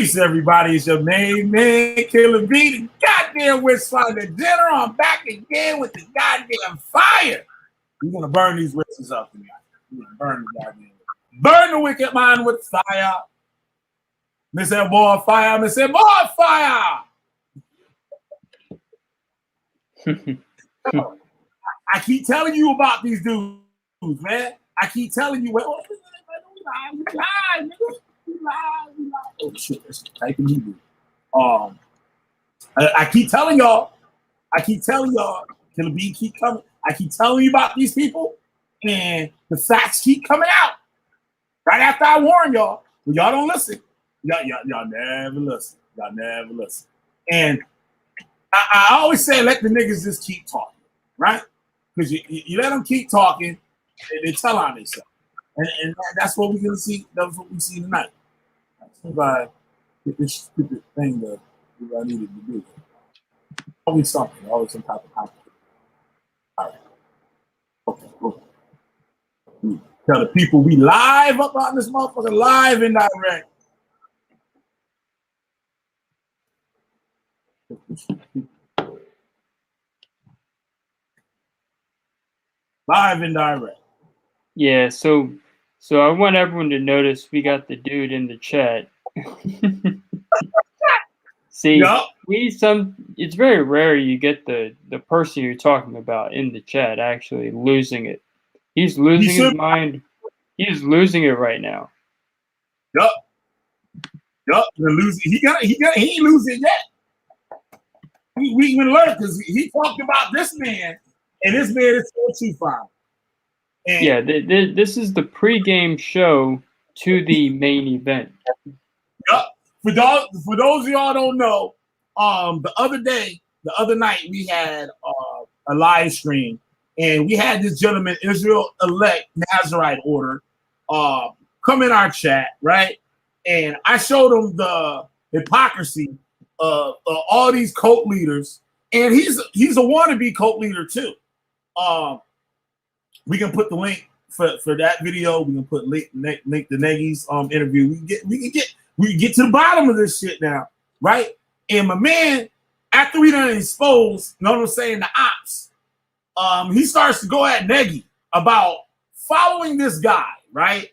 Peace, everybody. It's your main man, Killah, the goddamn Witchfinder General. I'm back again with the goddamn fire. We're gonna burn these witches up tonight. We're gonna burn the goddamn, burn the wicked mind with fire. Miss that boy fire. Miss that boy fire. I keep telling you about these dudes, man. I keep telling you. Oh shit, that's typing Hebrew. I keep telling y'all. Killah B keep coming. I keep telling you about these people, and the facts keep coming out. Right after I warn y'all, but y'all don't listen. Y'all never listen. Y'all never listen. And I always say, let the niggas just keep talking, right? Because you let them keep talking, and they tell on themselves. And that's what we're gonna see. That's what we see tonight. Somebody get this stupid thing that I needed to do. Always something. Always some type of conflict. All right. Okay. Cool. Tell the people we live up on this motherfucker, live and direct. Live and direct. Yeah, so I want everyone to notice we got the dude in the chat. See, yep. It's very rare you get the person you're talking about in the chat actually losing it. He's losing his mind. He's losing it right now. Yup. He ain't losing yet. We even learned because he talked about this man, and this man is so too fine. And yeah, this is the pregame show to the main event. Yup. For those of y'all don't know, the other night we had a live stream, and we had this gentleman, Israelite Nazarite order, come in our chat, right? And I showed him the hypocrisy of all these cult leaders, and he's a wannabe cult leader too. We can put the link for that video. We can put link the Negi's interview. We can get to the bottom of this shit now, right? And my man, after we done exposed, you know what I'm saying, the ops, he starts to go at Negi about following this guy, right?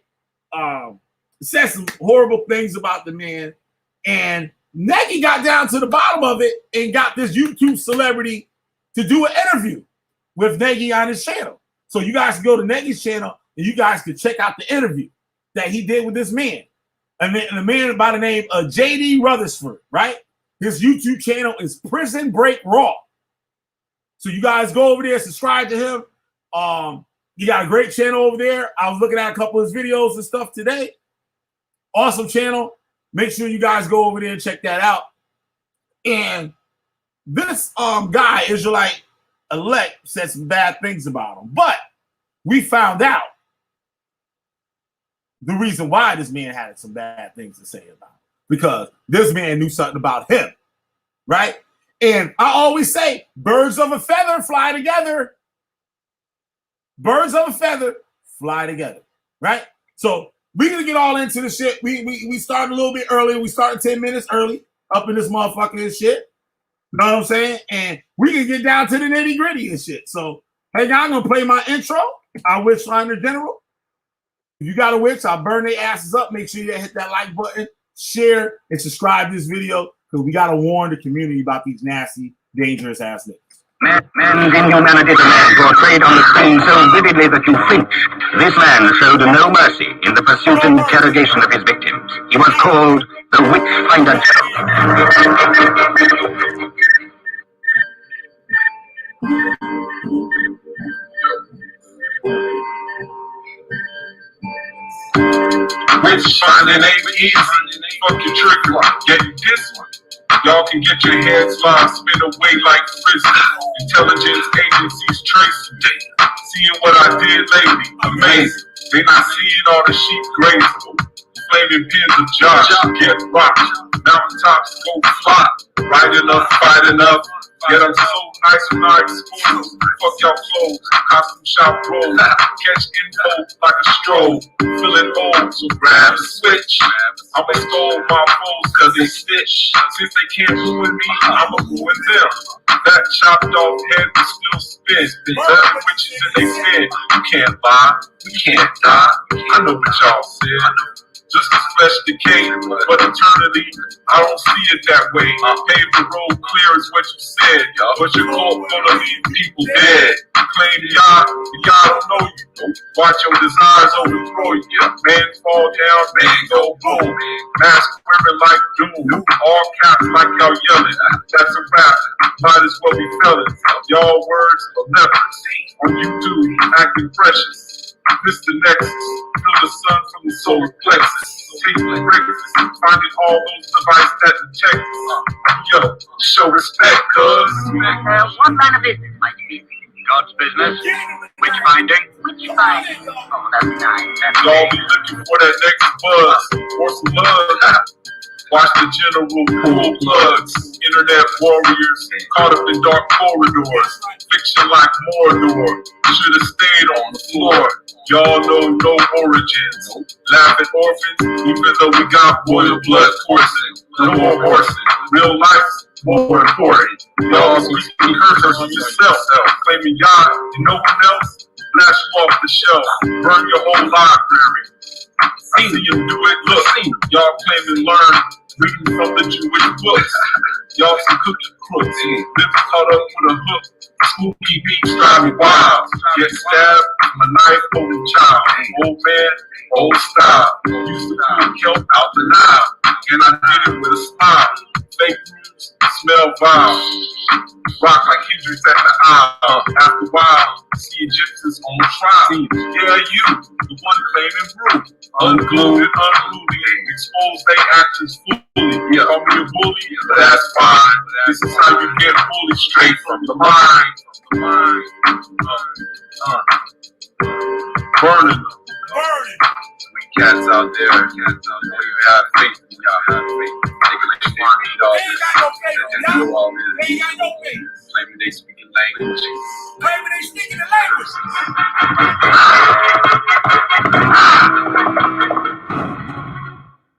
Said some horrible things about the man, and Negi got down to the bottom of it and got this YouTube celebrity to do an interview with Negi on his channel. So you guys can go to Negi's channel and you guys can check out the interview that he did with this man. And the man by the name of JD Rutherford, right? His YouTube channel is Prison Break Raw. So you guys go over there, subscribe to him. He got a great channel over there. I was looking at a couple of his videos and stuff today. Awesome channel. Make sure you guys go over there and check that out. And this guy, Israelite elect, said some bad things about him. But we found out the reason why this man had some bad things to say about him. Because this man knew something about him, right? And I always say, birds of a feather fly together. Birds of a feather fly together, right? So we're going to get all into the shit. We started a little bit early. We started 10 minutes early up in this motherfucking shit. You know what I'm saying? And we can get down to the nitty gritty and shit. So, hey, I'm going to play my intro. I Witchfinder General. If you got a witch, I'll burn their asses up. Make sure you hit that like button, share, and subscribe to this video because we got to warn the community about these nasty, dangerous ass niggas. Man's inhumanity to man portrayed on the screen so vividly that you flinch. This man showed no mercy in the pursuit and interrogation of his victims. He was called the Witchfinder. Witchfinding ain't easy. Fuck your trick one. Get this one. Y'all can get your heads slide, spin away like prison. Intelligence agencies tracing me. Seeing what I did lately, amazing. They not seeing all the sheep grazing. Flaming pins of Josh get rocked. Mountaintops go fly. Right enough, fight enough. Yet I'm so nice when I expose. Fuck y'all clothes, costume shop rolls. Catch info like a stroll. Feeling old, so grab a switch. I'ma stole my foes cause they stitch. Since they can't ruin me, I'ma ruin them. That chopped off head will still spin. Burn witches in they spin. You can't lie, you can't die. I know what y'all said. Just as flesh decay, but eternity, I don't see it that way. Pave the road clear is what you said, but your cult gonna leave people dead. Claim God, and God don't know you. Watch your desires overthrow you. Man fall down, man go boom. Mask wearing like doom. All caps like y'all yelling. That's a rap. Might as well be fellas. Y'all words will never see. On YouTube, acting precious. Mr. Nexus, feel the sun from the solar plexus. Take the breakfast, finding all those devices that detect us. Yo, show respect, cuz. What kind of business might you be? God's business. Witchfinding. Witchfinding. Oh, that's nice. Y'all be looking for that next buzz or some love. Watch the general pull plugs. Internet warriors caught up in dark corridors. Fiction like Mordor. Should've stayed on the floor. Y'all know no origins. Laugh at orphans, even though we got royal blood coursing. No more horsing. Real life's more important. Y'all speaking curses on yourself, claiming God and no one else. Blast you off the shelf. Burn your whole library. I see you do it. Look, y'all claim to learn reading from the Jewish books. Y'all some cookie crooks. Lips caught up with a hook. Spooky beats drive me wild. Get stabbed from a knife holding child. Old man, old style. Used to pull kelp out the Nile. And I did it with a smile. Fake news, smell vile. Rock like Hendrix at the aisle. After a while, see Egyptians on trial. Yeah, you, the one claiming brew. Unglued and unruly. Expose their actions fully. Call me a bully, that's fine. This is how you get bullied straight from the mind. Burning them. We cats out there, you have faith. Y'all have faith. They can read all this. They do all this. Claiming they speaking language.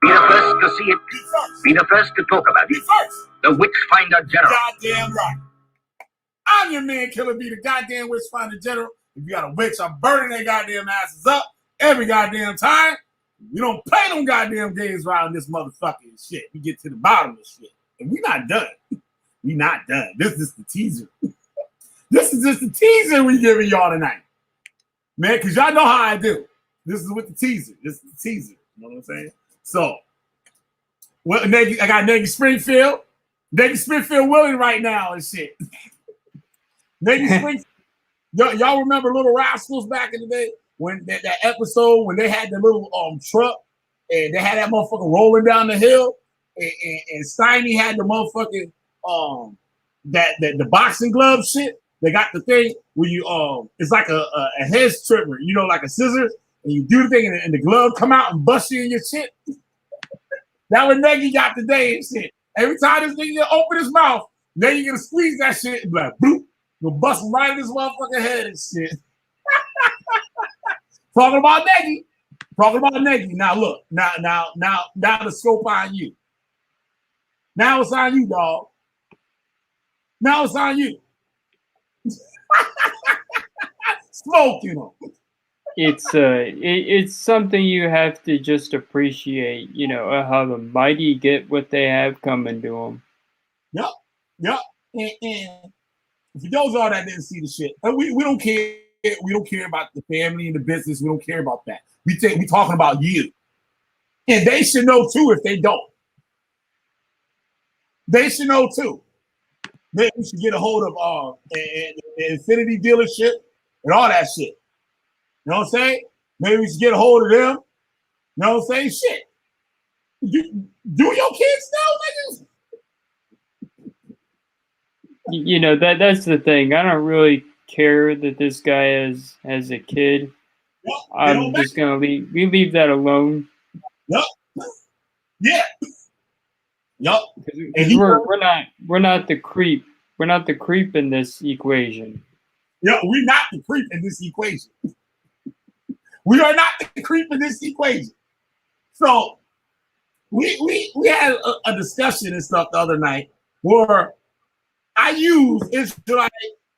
Be the first to see it. Be the first to talk about it. The Witchfinder General. Goddamn right. I'm your man, Killah, be the goddamn Witchfinder General. If you got a witch, I'm burning their goddamn asses up every goddamn time. We don't play them goddamn games around this motherfucking shit. We get to the bottom of shit. And we not done. We not done. This is the teaser. This is just the teaser we giving y'all tonight. Man, because y'all know how I do. This is with the teaser. This is the teaser. You know what I'm saying? So, well, I got Negi Springfield. Negi Springfield willing right now and shit. Negi Springfield. Y'all remember Little Rascals back in the day? When that episode when they had the little truck and they had that motherfucker rolling down the hill and Steiny had the motherfucking the boxing glove shit. They got the thing where you it's like a head trimmer, you know, like a scissors, and you do the thing and the glove come out and bust you in your shit. That what Negi got today and shit. Every time this nigga open his mouth, Negi gonna squeeze that shit and be like, boop, gonna bust him right in his motherfucking head and shit. Talking about Negi. Talking about Negi. Now look, now the scope on you. Now it's on you, dog. Now it's on you. Smoking them. It's something you have to just appreciate, you know, how the mighty get what they have coming to them. Yep. And for those of y'all that didn't see the shit, we don't care. We don't care about the family and the business. We don't care about that. We talking about you. And they should know too if they don't. They should know too. Maybe we should get a hold of an Infinity dealership and all that shit. You know what I'm saying? Maybe we should get a hold of them. You know what I'm saying? Shit. Do your kids know, niggas? You know, that's the thing. I don't really care that this guy has a kid. Yep. I'm just gonna leave that alone. Yep. Yeah. Yep. Because we're not the creep the creep in this equation. Yeah, we're not the creep in this equation. We are not the creep in this equation. So we had a discussion and stuff the other night where I used Israelite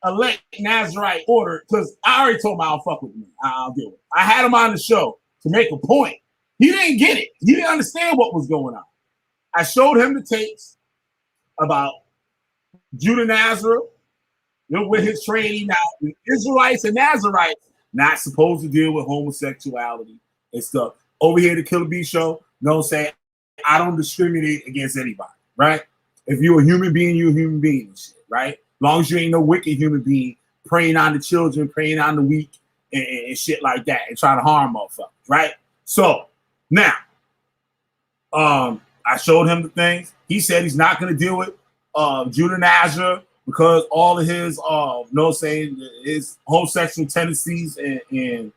elect Nazarite order because I already told him I'll fuck with me. I'll do it. I had him on the show to make a point. He didn't get it. He didn't understand what was going on. I showed him the tapes about Judah Nazareth, with his training. Now, the Israelites and Nazarites not supposed to deal with homosexuality and stuff. Over here, the Killah B show, no say, I don't discriminate against anybody, right? If you're a human being, you're a human being and shit, right? As long as you ain't no wicked human being preying on the children, preying on the weak and shit like that and trying to harm motherfuckers, right? So, now, I showed him the things. He said he's not going to deal with Judah Nazareth because all of his, his homosexual tendencies and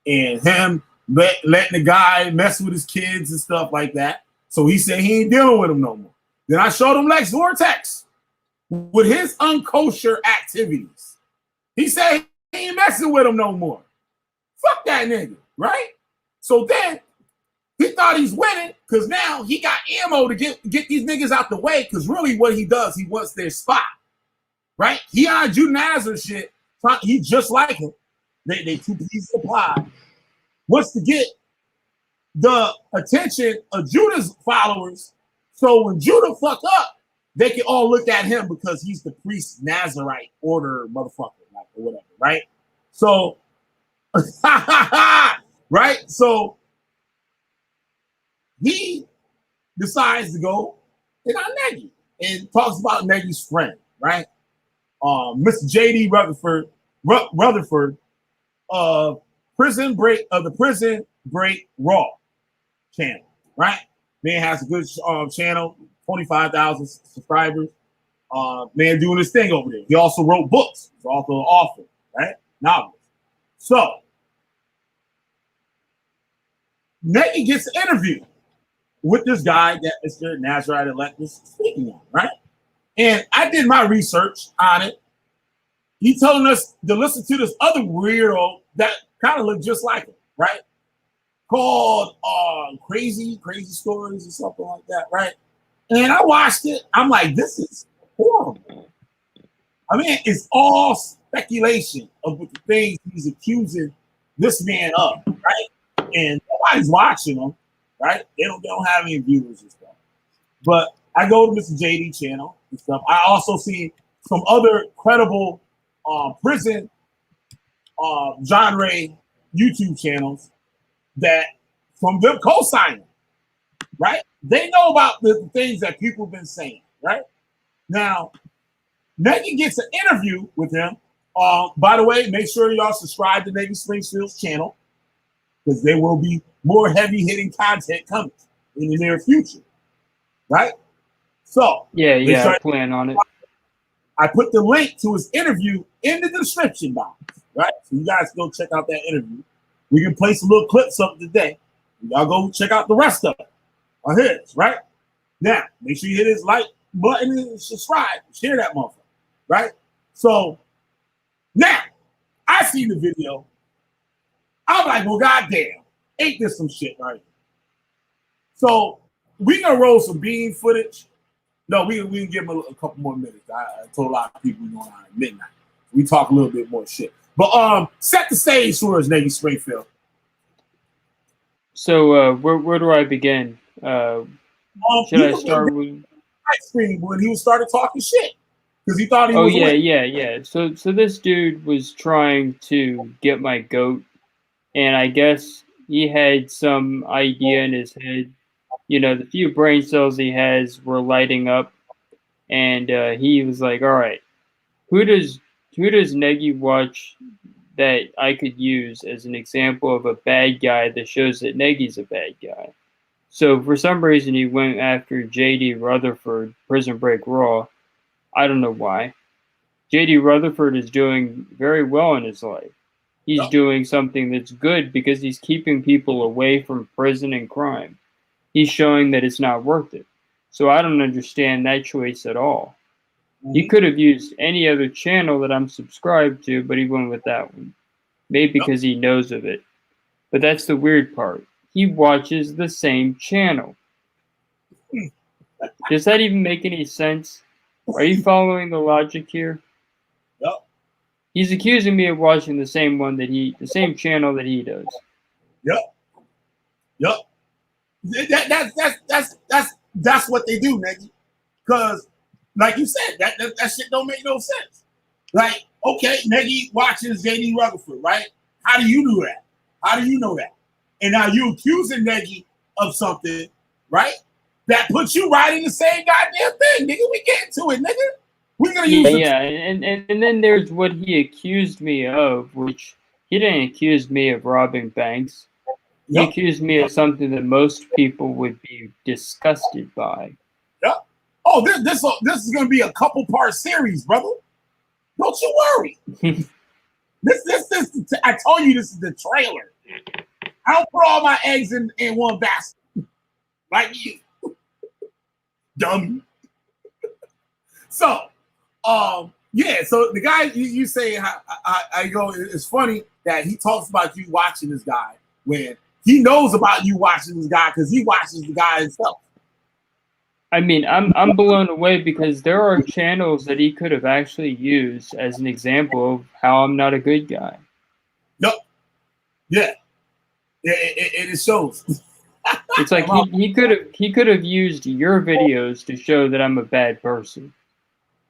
him letting the guy mess with his kids and stuff like that. So he said he ain't dealing with him no more. Then I showed him Lex Vortex with his unkosher activities. He said he ain't messing with him no more. Fuck that nigga, right? So then he thought he's winning because now he got ammo to get these niggas out the way because really what he does, he wants their spot, right? He on Judah Nazareth shit. He just like him. They two pieces of pie. Wants to get the attention of Judah's followers. So when Judah fuck up, they can all look at him because he's the priest Nazarite order motherfucker, like or whatever, right? So, right? So he decides to go in on Negi and talks about Negi's friend, right? Mr. JD Rutherford, Prison Break of the Prison Break Raw channel, right? Man has a good channel, 25,000 subscribers. Man doing his thing over there. He also wrote books. He's also an author, right? Novels. So Negi gets an interview with this guy that Mr. Nazarite elect is speaking on, right? And I did my research on it. He telling us to listen to this other weirdo that kind of looked just like him, right? Called Crazy Stories or something like that, right? And I watched it. I'm like, this is horrible. I mean, it's all speculation of the things he's accusing this man of, right? And nobody's watching them, right? They don't have any viewers and stuff. But I go to Mr. JD channel and stuff. I also see some other credible prison genre YouTube channels that from them co-signing, right? They know about the things that people have been saying, right? Now, Negi gets an interview with him. By the way, make sure y'all subscribe to Negi Springfield's channel because there will be more heavy-hitting content coming in the near future, right? So, yeah, I plan on it. I put the link to his interview in the description box, right? So you guys go check out that interview. We can play some little clips of today. Y'all go check out the rest of it on his, right? Now, make sure you hit his like button and subscribe. Share that motherfucker, right? So now I see the video. I'm like, well, goddamn, ain't this some shit, right? So we gonna roll some bean footage. No, we can give him a couple more minutes. I told a lot of people we're going on at midnight. We talk a little bit more shit. But set the stage for us, Negi Springfield. So where do I begin? Should I start with screen when he started talking shit because he thought he was. Oh yeah. So this dude was trying to get my goat, and I guess he had some idea in his head. You know, the few brain cells he has were lighting up, and he was like, "All right, who does Negi watch that I could use as an example of a bad guy that shows that Negi's a bad guy?" So for some reason, he went after JD Rutherford, Prison Break Raw. I don't know why. JD Rutherford is doing very well in his life. He's doing something that's good because he's keeping people away from prison and crime. He's showing that it's not worth it. So I don't understand that choice at all. He could have used any other channel that I'm subscribed to, but he went with that one. Maybe because he knows of it. But that's the weird part. He watches the same channel. Does that even make any sense? Are you following the logic here? Yep. He's accusing me of watching the same channel that he does. Yep. That's what they do, Negi. Because, like you said, that shit don't make no sense. Like, okay, Negi watches JD Rutherford, right? How do you do that? How do you know that? And now you accusing Negi of something, right? That puts you right in the same goddamn thing, nigga. We get to it, nigga. We're gonna use it. Yeah, and then there's what he accused me of, which he didn't accuse me of robbing banks. He accused me of something that most people would be disgusted by. Yep. Oh, this is gonna be a couple-part series, brother. Don't you worry. This I told you this is the trailer. I don't put all my eggs in one basket. Like you. Dumb. So, yeah, so the guy you say I go, it's funny that he talks about you watching this guy when he knows about you watching this guy because he watches the guy himself. I mean, I'm blown away because there are channels that he could have actually used as an example of how I'm not a good guy. Yep. Yeah. It shows. It's like he could have used your videos to show that I'm a bad person.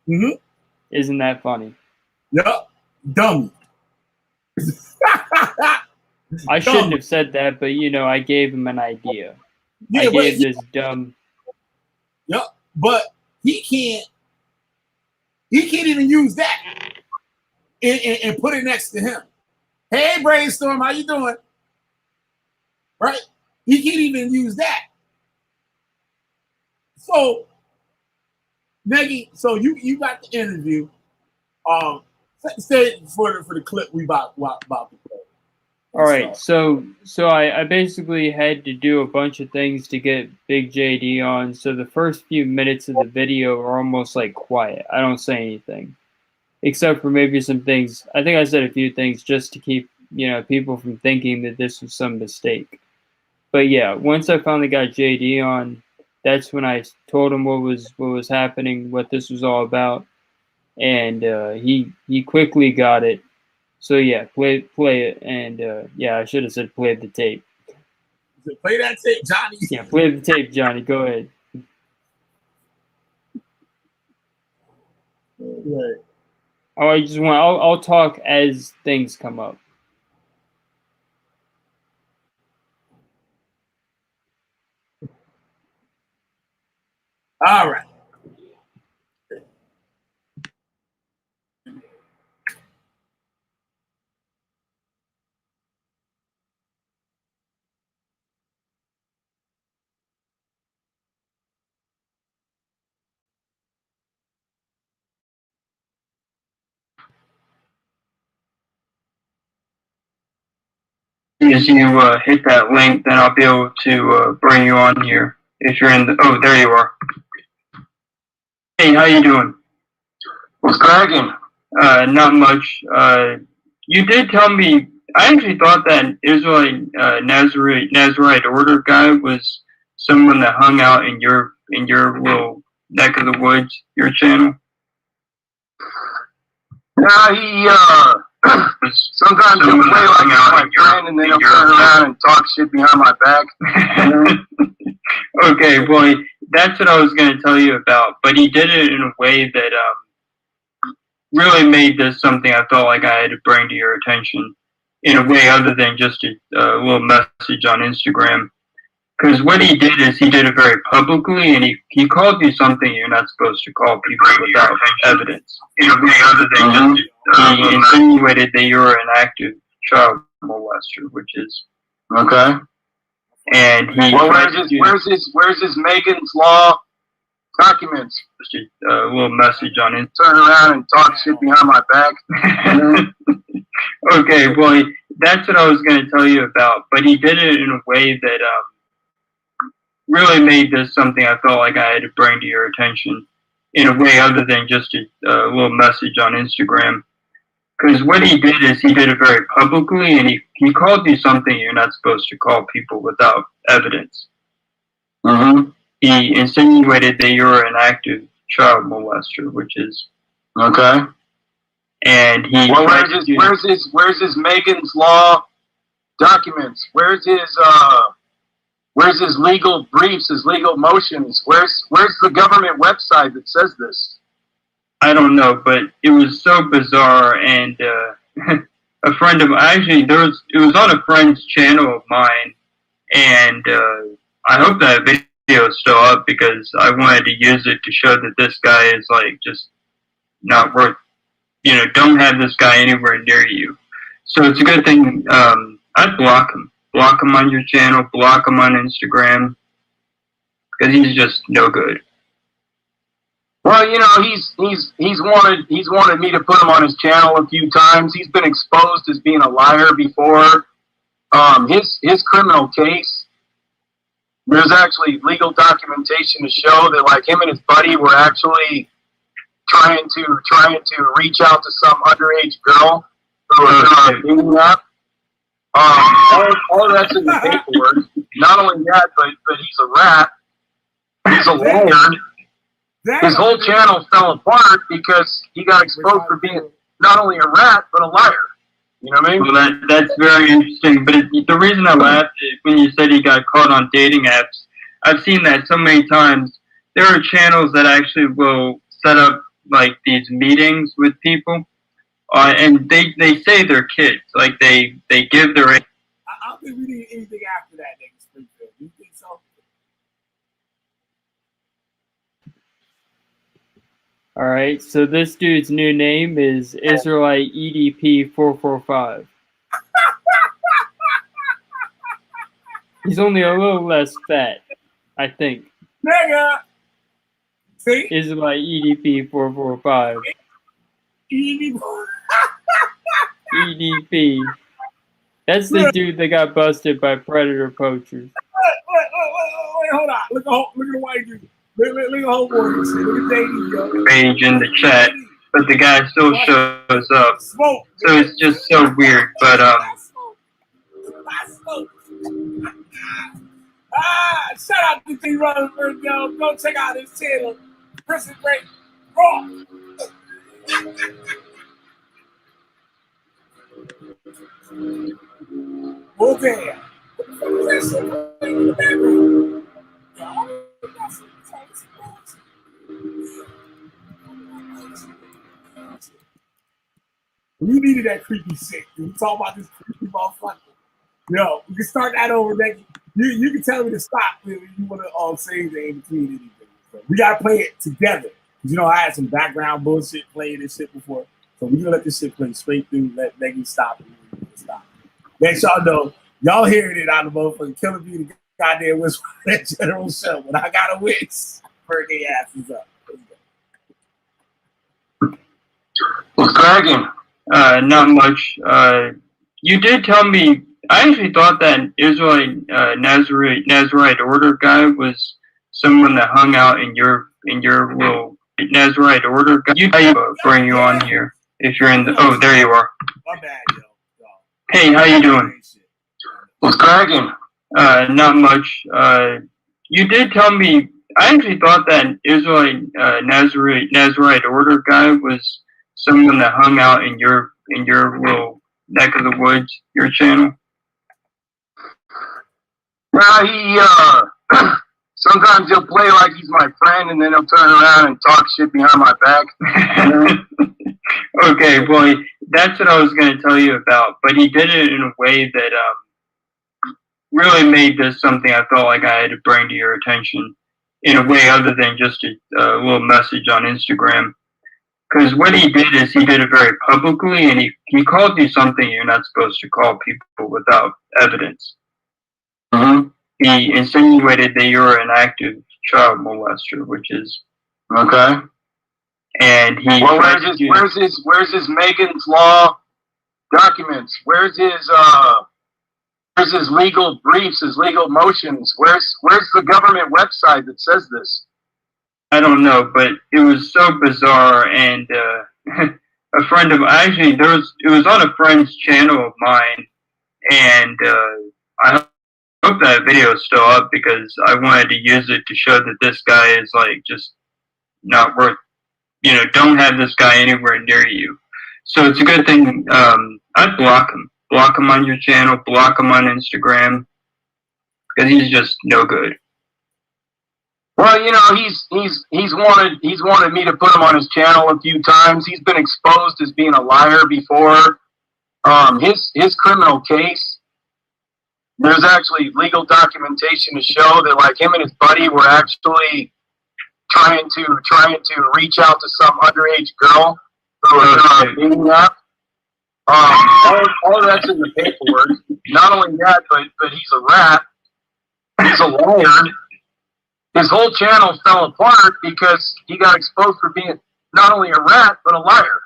Mm-hmm. Isn't that funny? Yep. Dumb. I shouldn't have said that, but I gave him an idea. Yeah, I gave this dumb. Yep. But he can't even use that and put it next to him. Hey, Brainstorm, how you doing? Right? He can't even use that. So, Negi, so you got the interview. Say for the clip we about to play. All right, so I basically had to do a bunch of things to get Big JD on. So the first few minutes of the video are almost like quiet. I don't say anything, except for maybe some things. I think I said a few things just to keep people from thinking that this was some mistake. But yeah, once I finally got JD on, that's when I told him what was happening, what this was all about, and he quickly got it. So yeah, play it, and yeah, I should have said play the tape. Play that tape, Johnny. Yeah, play the tape, Johnny. Go ahead. Right. Oh, I'll talk as things come up. All right. As you hit that link, then I'll be able to bring you on here. If you're in the... Oh, there you are. Hey, how you doing? What's cracking? Not much. You did tell me... I actually thought that Israelite Nazarite order guy was someone that hung out in your little neck of the woods, your channel. Yeah, he sometimes he'll play like he's my friend, and then he'll turn around and talk shit behind my back. Okay, well, that's what I was going to tell you about. But he did it in a way that really made this something I felt like I had to bring to your attention in a way other than just a little message on Instagram. Because what he did is he did it very publicly, and he called you something you're not supposed to call people without evidence. In a way other than just he insinuated that you were an active child molester, which is okay. And he well, where's his Megan's Law documents? Just a little message on it. Turn around and talk shit behind my back. Okay, well, that's what I was going to tell you about. But he did it in a way that really made this something I felt like I had to bring to your attention in a way other than just a little message on Instagram. Because what he did is he did it very publicly, and he called you something you're not supposed to call people without evidence. Mm-hmm. He insinuated that you were an active child molester, which is Okay. and he. Well, where's his Megan's Law documents? Where's his legal briefs, his legal motions? Where's the government website that says this? I don't know, but it was so bizarre, and a friend of actually it was on a friend's channel of mine, and I hope that video is still up because I wanted to use it to show that this guy is like just not worth. Don't have this guy anywhere near you. So it's a good thing. I'd block him on your channel, block him on Instagram, because he's just no good. Well, he's wanted me to put him on his channel a few times. He's been exposed as being a liar before. His criminal case, there's actually legal documentation to show that like him and his buddy were actually trying to reach out to some underage girl through a dating app. All that's in the paperwork. Not only that, but he's a rat. He's a liar. His whole channel fell apart because he got exposed for being not only a rat, but a liar. You know what I mean? Well, that's very interesting. But the reason I laughed is when you said he got caught on dating apps. I've seen that so many times. There are channels that actually will set up like these meetings with people, and they say they're kids. Like they give their. I don't think we need anything after that, Negi Springfield. Do you think so? All right, so this dude's new name is Israelite EDP 445. He's only a little less fat, I think. Nigga! See? Israelite EDP 445. EDP. That's the dude that got busted by predator poachers. Wait, hold on. Look at the white dude. Look at the whole boy. Look at JD, yo. Page in the chat, but the guy still shows up. Smoke. So it's just so weird, but Shout out to JD Rutherford, yo. Go check out his channel. Prison Break Raw. Oh damn. What the fuck is that shit in the background? We needed that creepy shit. We talk about this creepy motherfucker. Yo, we can start that over next. You can tell me to stop if you want to say anything in between anything. So we gotta play it together. I had some background bullshit playing this shit before. So we're gonna let this shit play straight through, let Negi stop it. Stop. Let y'all know, y'all hearing it on the motherfucking Killah be the goddamn Witchfinder general show. When I got a witch, burn their asses up. What's cracking? Not much. You did tell me. I actually thought that Israelite Nazarite order guy was someone that hung out in your little Nazarite order guy. You bring you on here if you're in the. Oh, there you are. My bad, yo. Hey, how you doing? What's cracking? Not much. You did tell me. I actually thought that Israelite Nazarite order guy was someone that hung out in your little neck of the woods, your channel. Well, he sometimes he'll play like he's my friend, and then he'll turn around and talk shit behind my back. Okay, well, that's what I was going to tell you about, but he did it in a way that really made this something I felt like I had to bring to your attention in a way other than just a little message on Instagram. Because what he did is he did it very publicly, and he called you something you're not supposed to call people without evidence. Mm-hmm. He insinuated that you were an active child molester, which is okay. And he. Well, where's his Megan's Law documents? Where's his legal briefs, his legal motions? Where's the government website that says this? I don't know, but it was so bizarre. And a friend of actually it was on a friend's channel of mine, and I hope that video is still up because I wanted to use it to show that this guy is like just not worth. Don't have this guy anywhere near you. So it's a good thing. I'd block him. Block him on your channel. Block him on Instagram because he's just no good. Well, he's wanted me to put him on his channel a few times. He's been exposed as being a liar before. His criminal case, there's actually legal documentation to show that like him and his buddy were actually trying to reach out to some underage girl who was beating up. All of that's in the paperwork. Not only that, but he's a rat. He's a liar. His whole channel fell apart because he got exposed for being not only a rat but a liar.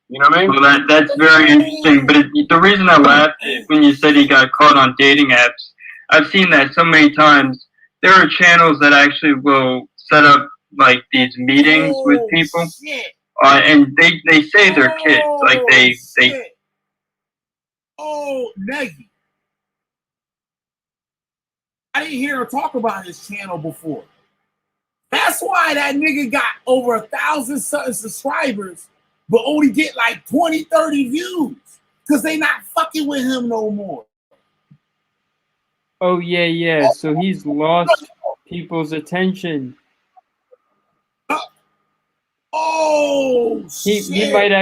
You know what I mean? Well, that's very interesting. But the reason I laughed when you said he got caught on dating apps, I've seen that so many times. There are channels that actually will set up like these meetings with people, and they say they're kids. Like they. Oh, Negi. I didn't hear him talk about his channel before. That's why that nigga got over 1,000 something subscribers, but only get like 20, 30 views. Because they not fucking with him no more. Oh, yeah. So he's lost people's attention. Oh, shit. He might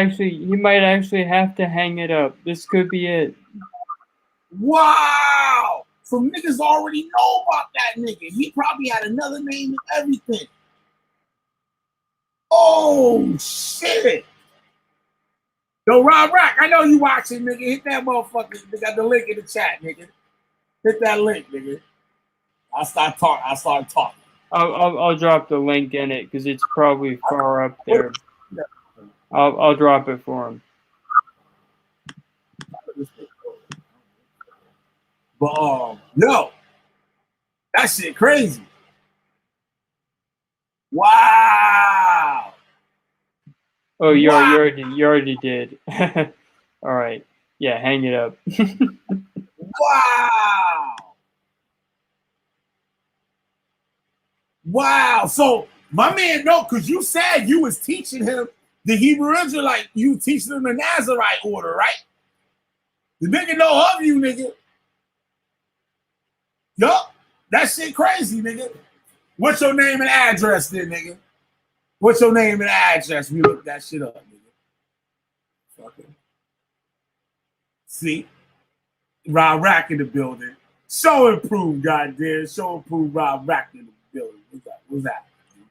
actually have to hang it up. This could be it. Wow. So niggas already know about that nigga. He probably had another name and everything. Oh, shit. Yo, Rob Rack, I know you watching, nigga. Hit that motherfucker. They got the link in the chat, nigga. Hit that link, nigga. I'll start talking. I'll drop the link in it because it's probably far up there. I'll drop it for him. But yo, that shit crazy. Wow. Oh, you already did. All right. Yeah, hang it up. Wow. Wow. So my man, no, because you said you was teaching him the Hebrew Israelite, you teaching him the Nazarite order, right? The nigga know of you, nigga. Yup. That shit crazy, nigga. What's your name and address then, nigga? What's your name and address? We look that shit up, nigga. Fucking. See? Rob Rack in the building. Show improved, goddamn. Show improved Rob Rack in the building. What's happening?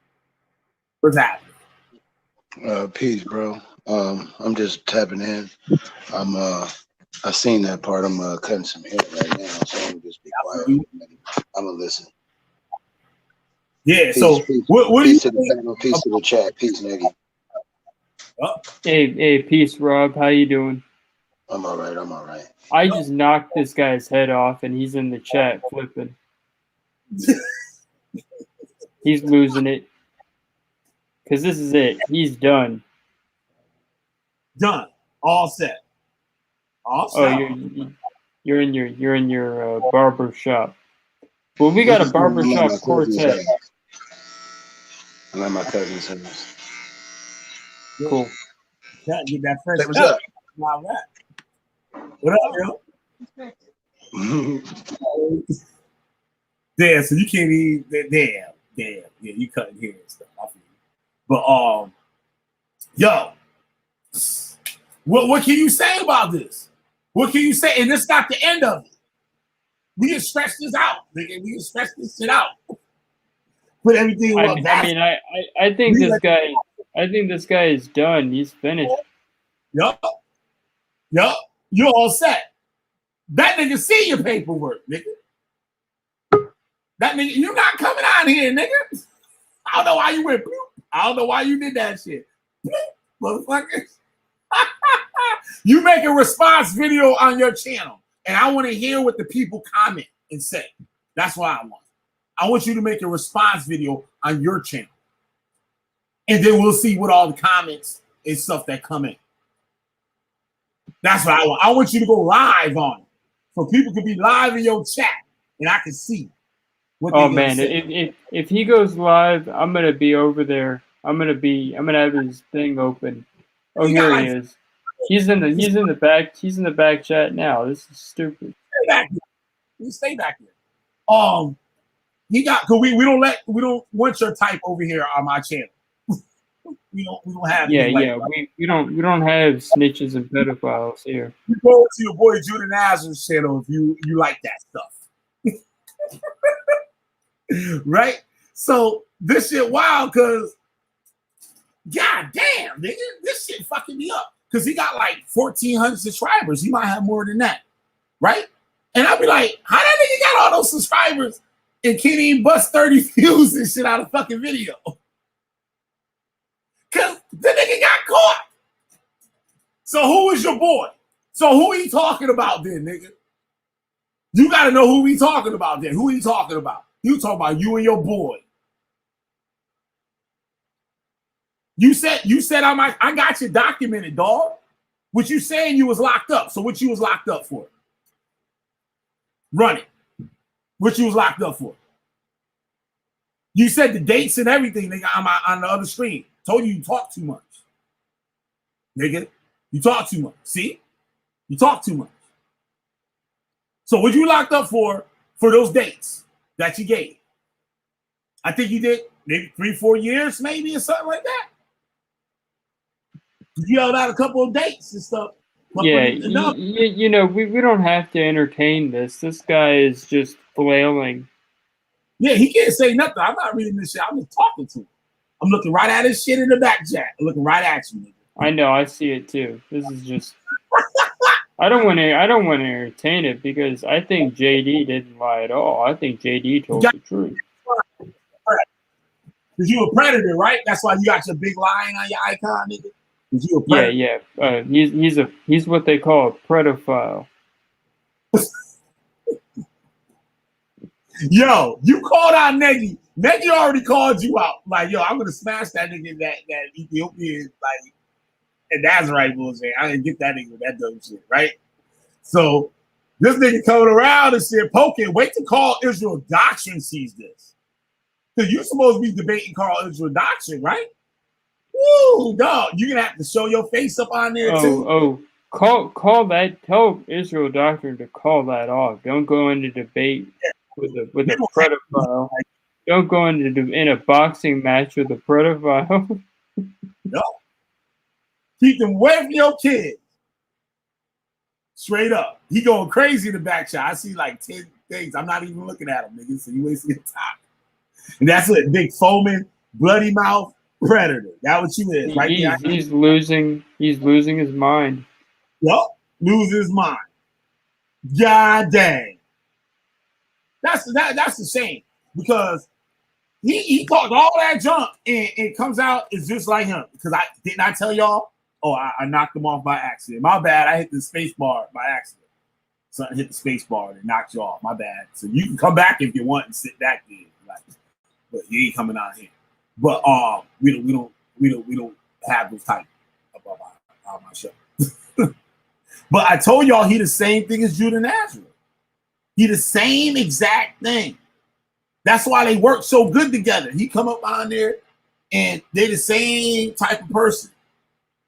What's happening? Peace, bro. I'm just tapping in. I seen that part. I'm cutting some hair right now, so I'm just be quiet. I'm gonna listen. Yeah. Peace, So peace, what peace to the panel, peace to the chat, peace, Negi. Hey, peace, Rob. How you doing? I'm all right. I just knocked this guy's head off, and he's in the chat flipping. He's losing it. Because this is it. He's done. Done. All set. All set. Oh, you're in your barber shop. Well, we got a barber shop quartet. I'm at my cousin's house. Cool. Yeah, get that fresh. Hey, what's up? Not that. What up, yo? Damn, so you can't eat that. Damn. Yeah, you cutting hair and stuff. I feel you. But yo, what can you say about this? What can you say? And this is not the end of it. We can stretch this out, nigga. We can stretch this shit out. Put everything on. I think this guy. I think this guy is done. He's finished. Yup. You're all set. That nigga see your paperwork, nigga. That nigga, you're not coming out here, nigga. I don't know why you went bloop. I don't know why you did that shit. Bloop, motherfuckers. You make a response video on your channel, and I want to hear what the people comment and say. That's what I want. I want you to make a response video on your channel. And then we'll see what all the comments and stuff that come in. That's what I want. I want you to go live on it. So people can be live in your chat and I can see what Oh man, if he goes live, I'm gonna be over there. I'm gonna have his thing open. Oh, here he is. He's in the back chat now. This is stupid. Stay back here. You stay back here. He got because we don't want your type over here on my channel. we don't have we don't have snitches and pedophiles here. You go to your boy Judah Nazar's channel if you like that stuff. Right? So this shit wild because god damn, nigga, this shit fucking me up. Because he got like 1,400 subscribers. He might have more than that. Right? And I'd be like, how that nigga got all those subscribers and can't even bust 30 views and shit out of fucking video? Because the nigga got caught. So who is your boy? So who he talking about then, nigga? You got to know who he talking about then. Who he talking about? You talking about you and your boy. You said I got you documented, dog. What you saying you was locked up. So what you was locked up for? Run it. What you was locked up for? You said the dates and everything, nigga, on the other screen. Told you talk too much. Nigga, you talk too much. See? You talk too much. So what you locked up for those dates that you gave? I think you did maybe 3-4 years, maybe, or something like that. You held out a couple of dates and stuff. Yeah, you know, we don't have to entertain this. This guy is just flailing. Yeah, he can't say nothing. I'm not reading this shit. I'm just talking to him. I'm looking right at his shit in the back chat. I'm looking right at you, nigga. I know, I see it too. This is just I don't want to entertain it because I think JD didn't lie at all. I think JD told the truth. Because you a predator, right? That's why you got your big lion on your icon, nigga. You a predator. Yeah. He's what they call a pedophile. Yo, you called out Negi. Negi already called you out. Like, yo, I'm gonna smash that nigga that Ethiopian like and Nazarite bullshit. I didn't get that nigga with that dumb shit, right? So this nigga coming around and shit, poking. Wait to call Israel Doctrine sees this. Because you're supposed to be debating Carl Israel Doctrine, right? Woo, dog. You're gonna have to show your face up on there too. Call that. Tell Israel Doctrine to call that off. Don't go into debate with a pedophile. Don't go in a boxing match with a pedophile. No. Keep them away from your kids. Straight up. He going crazy in the back shot. I see like 10 things. I'm not even looking at him, nigga. So you wasting your time. And that's it. Big foaming, bloody mouth predator. That's what you is, right? He's losing his mind. Yup. Losing his mind. God dang. That's the shame. Because he talked all that junk and it comes out, it's just like him. Because I didn't I tell y'all? Oh, I knocked him off by accident. My bad. I hit the space bar by accident. Something hit the space bar and it knocked you off. My bad. So you can come back if you want and sit back there. Like, but you ain't coming out here. But we don't have those type above my show. But I told y'all he the same thing as Judah Nazarite. He the same exact thing. That's why they work so good together. He come up on there and they the same type of person.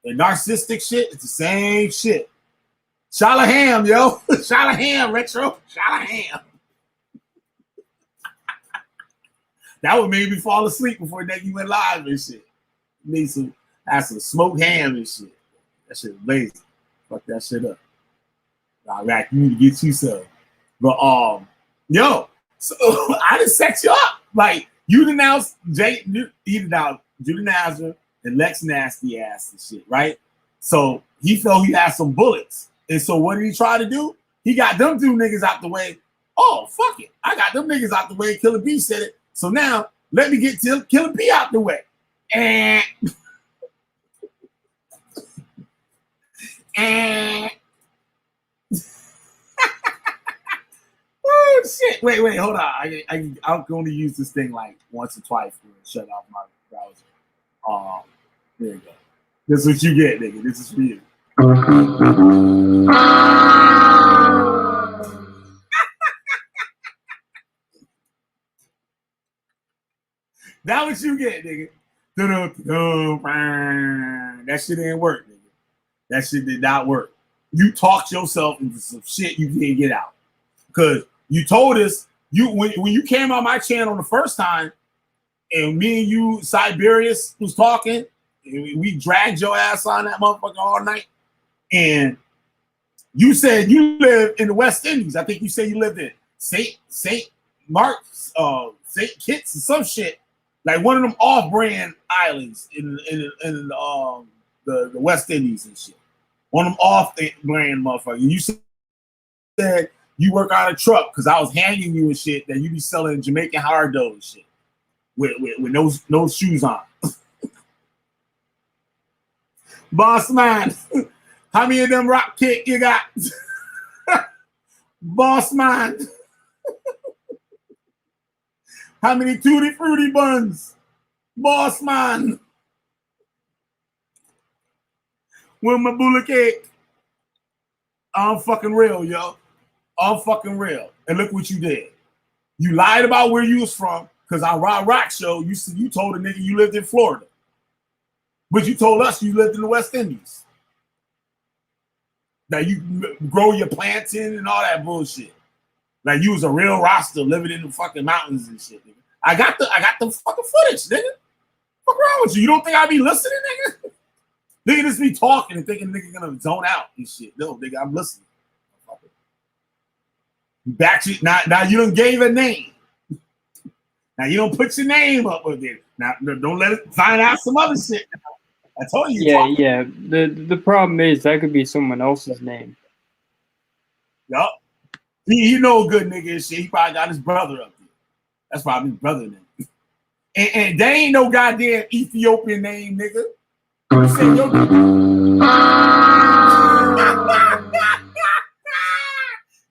The narcissistic shit, it's the same shit. Shalaham, yo. Shalaham, retro. Shalaham. That would make me fall asleep before Negi went live and shit. Need some smoked ham and shit. That shit is lazy. Fuck that shit up. Nah, Rack, you need to get you some. But yo, so I just set you up. Like you denounced Judah Nazarite and Lex Nasty ass and shit, right? So he felt he had some bullets. And so what did he try to do? He got them two niggas out the way. Oh, fuck it. I got them niggas out the way. Killah B said it. So now let me get Killah B out the way. And oh shit. Wait, hold on. I'm going to use this thing like once or twice to shut off my browser. Oh, there you go. This is what you get, nigga. This is for you. That what you get, nigga. That shit didn't work, nigga. That shit did not work. You talked yourself into some shit you can't get out. Because you told us, when you came on my channel the first time, and me and you, Siberius, was talking, and we dragged your ass on that motherfucker all night, and you said you live in the West Indies. I think you said you lived in St. Mark's, St. Kitts, or some shit. Like one of them off-brand islands in the West Indies and shit. One of them off-brand motherfuckers. You said you work on a truck because I was hanging you and shit that you be selling Jamaican hard dough and shit with no shoes on. Boss man, how many of them rock kick you got? Boss man. How many Tutti Frutti buns? Boss man. With my bula cake. I'm fucking real, yo. I'm fucking real. And look what you did. You lied about where you was from, because on Rock Show, you told a nigga you lived in Florida. But you told us you lived in the West Indies. That you grow your plantain and all that bullshit. Like you was a real roster living in the fucking mountains and shit, nigga. I got the fucking footage, nigga. What's wrong with you? You don't think I be listening, nigga? Nigga just be talking and thinking nigga gonna zone out and shit. No, nigga, I'm listening. Back to now you done gave a name. Now you don't put your name up with it. Now don't let it find out some other shit. I told you. Yeah. The problem is that could be someone else's name. Yup. He know a good nigga and shit. He probably got his brother up there. That's probably his brother name. And they ain't no goddamn Ethiopian name, nigga. You say your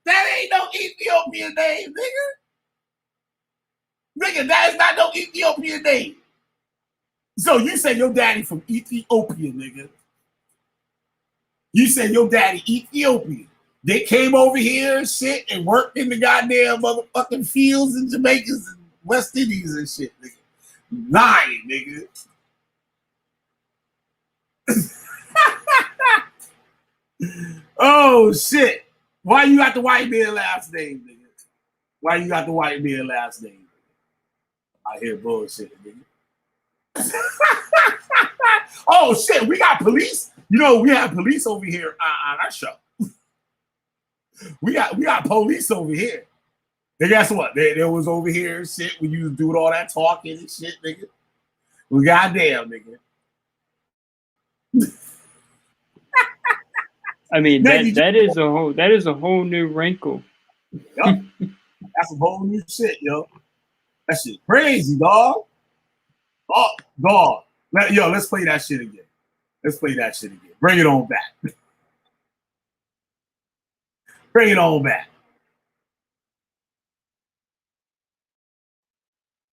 that ain't no Ethiopian name, nigga. Nigga, that is not no Ethiopian name. So you say your daddy from Ethiopia, nigga. You say your daddy Ethiopian. They came over here and shit and worked in the goddamn motherfucking fields in Jamaicas and West Indies and shit, nigga. Lying, nigga. Oh shit. Why you got the white man last name, nigga? Why you got the white man last name? I hear bullshit, nigga. Oh shit, we got police. You know, we have police over here on our show. We got police over here. And guess what? They was over here and shit when you was doing all that talking and shit, nigga. Well, goddamn, nigga. I mean, that is a whole new wrinkle. Yup. That's some whole new shit, yo. That shit crazy, dog. Oh, dog. Let's play that shit again. Let's play that shit again. Bring it on back. Bring it on back.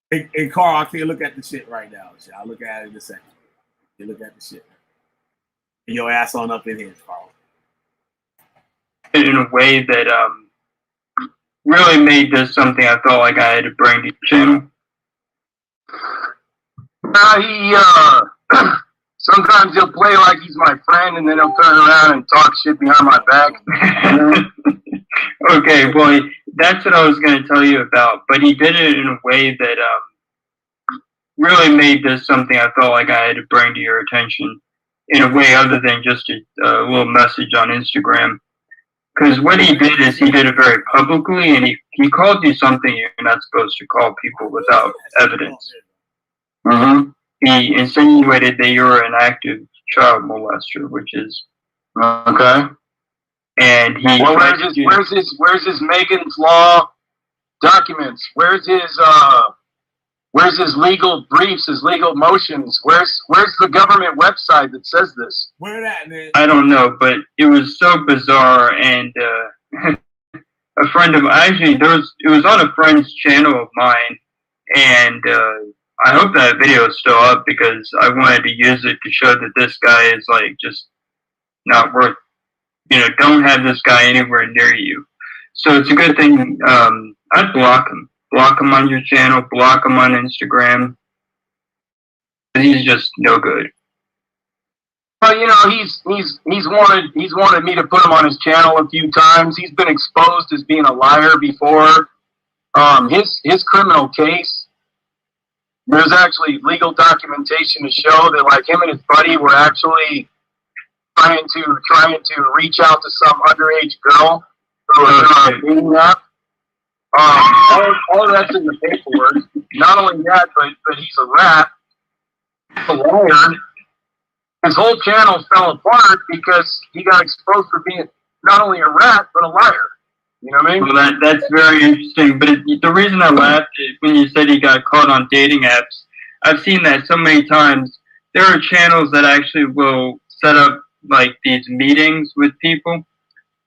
Hey, Carl, I can't look at the shit right now. I'll look at it in a second. You look at the shit. Get your ass on up in here, Carl. In a way that really made this something I felt like I had to bring to the channel. Sometimes he'll play like he's my friend, and then he'll turn around and talk shit behind my back. Okay, well, that's what I was going to tell you about. But he did it in a way that really made this something I felt like I had to bring to your attention in a way other than just a little message on Instagram. Because what he did is he did it very publicly, and he called you something you're not supposed to call people without evidence. Mm-hmm. He insinuated that you were an active child molester, which is okay. And he where's his Megan's Law documents? Where's his legal briefs, his legal motions? Where's the government website that says this? Where that, man? I don't know, but it was so bizarre. And a friend of mine, actually, it was on a friend's channel of mine, and I hope that video is still up because I wanted to use it to show that this guy is like just not worth. Don't have this guy anywhere near you. So it's a good thing. I'd block him. Block him on your channel. Block him on Instagram. He's just no good. Well, he's wanted me to put him on his channel a few times. He's been exposed as being a liar before. His criminal case, there's actually legal documentation to show that like him and his buddy were actually trying to reach out to some underage girl who was on a dating app. All of that's in the paperwork. Not only that, but he's a rat, a liar. His whole channel fell apart because he got exposed for being not only a rat but a liar. You know what I mean? Well, that's very interesting. But the reason I laughed is when you said he got caught on dating apps. I've seen that so many times. There are channels that actually will set up like these meetings with people,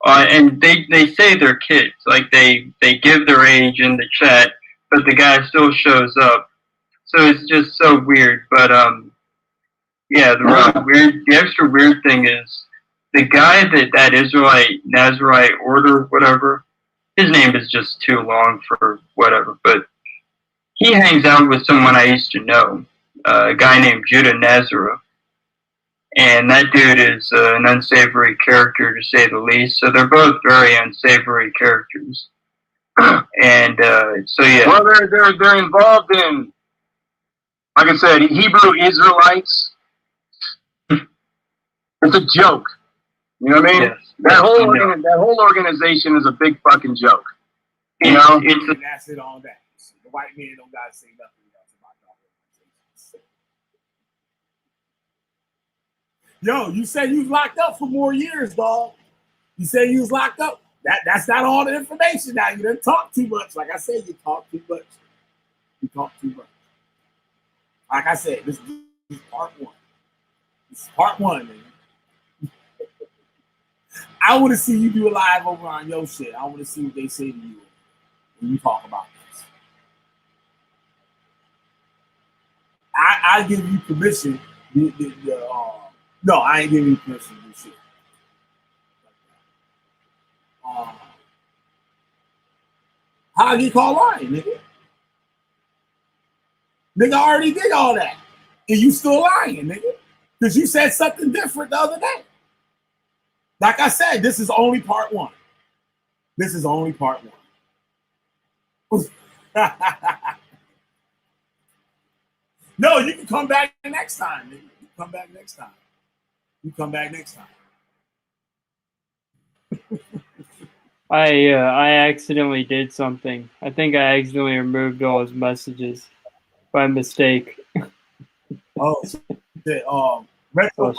and they say they're kids. Like they give their age in the chat, but the guy still shows up. So it's just so weird. But yeah, the extra weird thing is the guy that Israelite Nazarite order whatever. His name is just too long for whatever, but he hangs out with someone I used to know, a guy named Judah Nazarite. And that dude is an unsavory character, to say the least. So they're both very unsavory characters. And so, yeah. Well, they're involved in, like I said, Hebrew Israelites. It's a joke. You know what I mean? Yes. That whole organization is a big fucking joke. You know? And that's it on that. The white man don't gotta say nothing else about the organization. Yo, you said you was locked up for more years, dog. You said you was locked up. That's not all the information now. You didn't talk too much. Like I said, you talk too much. You talk too much. Like I said, this is part one. This is part one, man. I want to see you do a live over on your shit. I want to see what they say to you when you talk about this. I give you permission. No, I ain't giving you permission to do shit. How I get called lying, nigga? Nigga already did all that. And you still lying, nigga. Because you said something different the other day. Like I said, this is only part one. This is only part one. No, you can come back next time, nigga. You come back next time. You come back next time. I accidentally did something. I think I accidentally removed all his messages by mistake. Oh, shit. Retro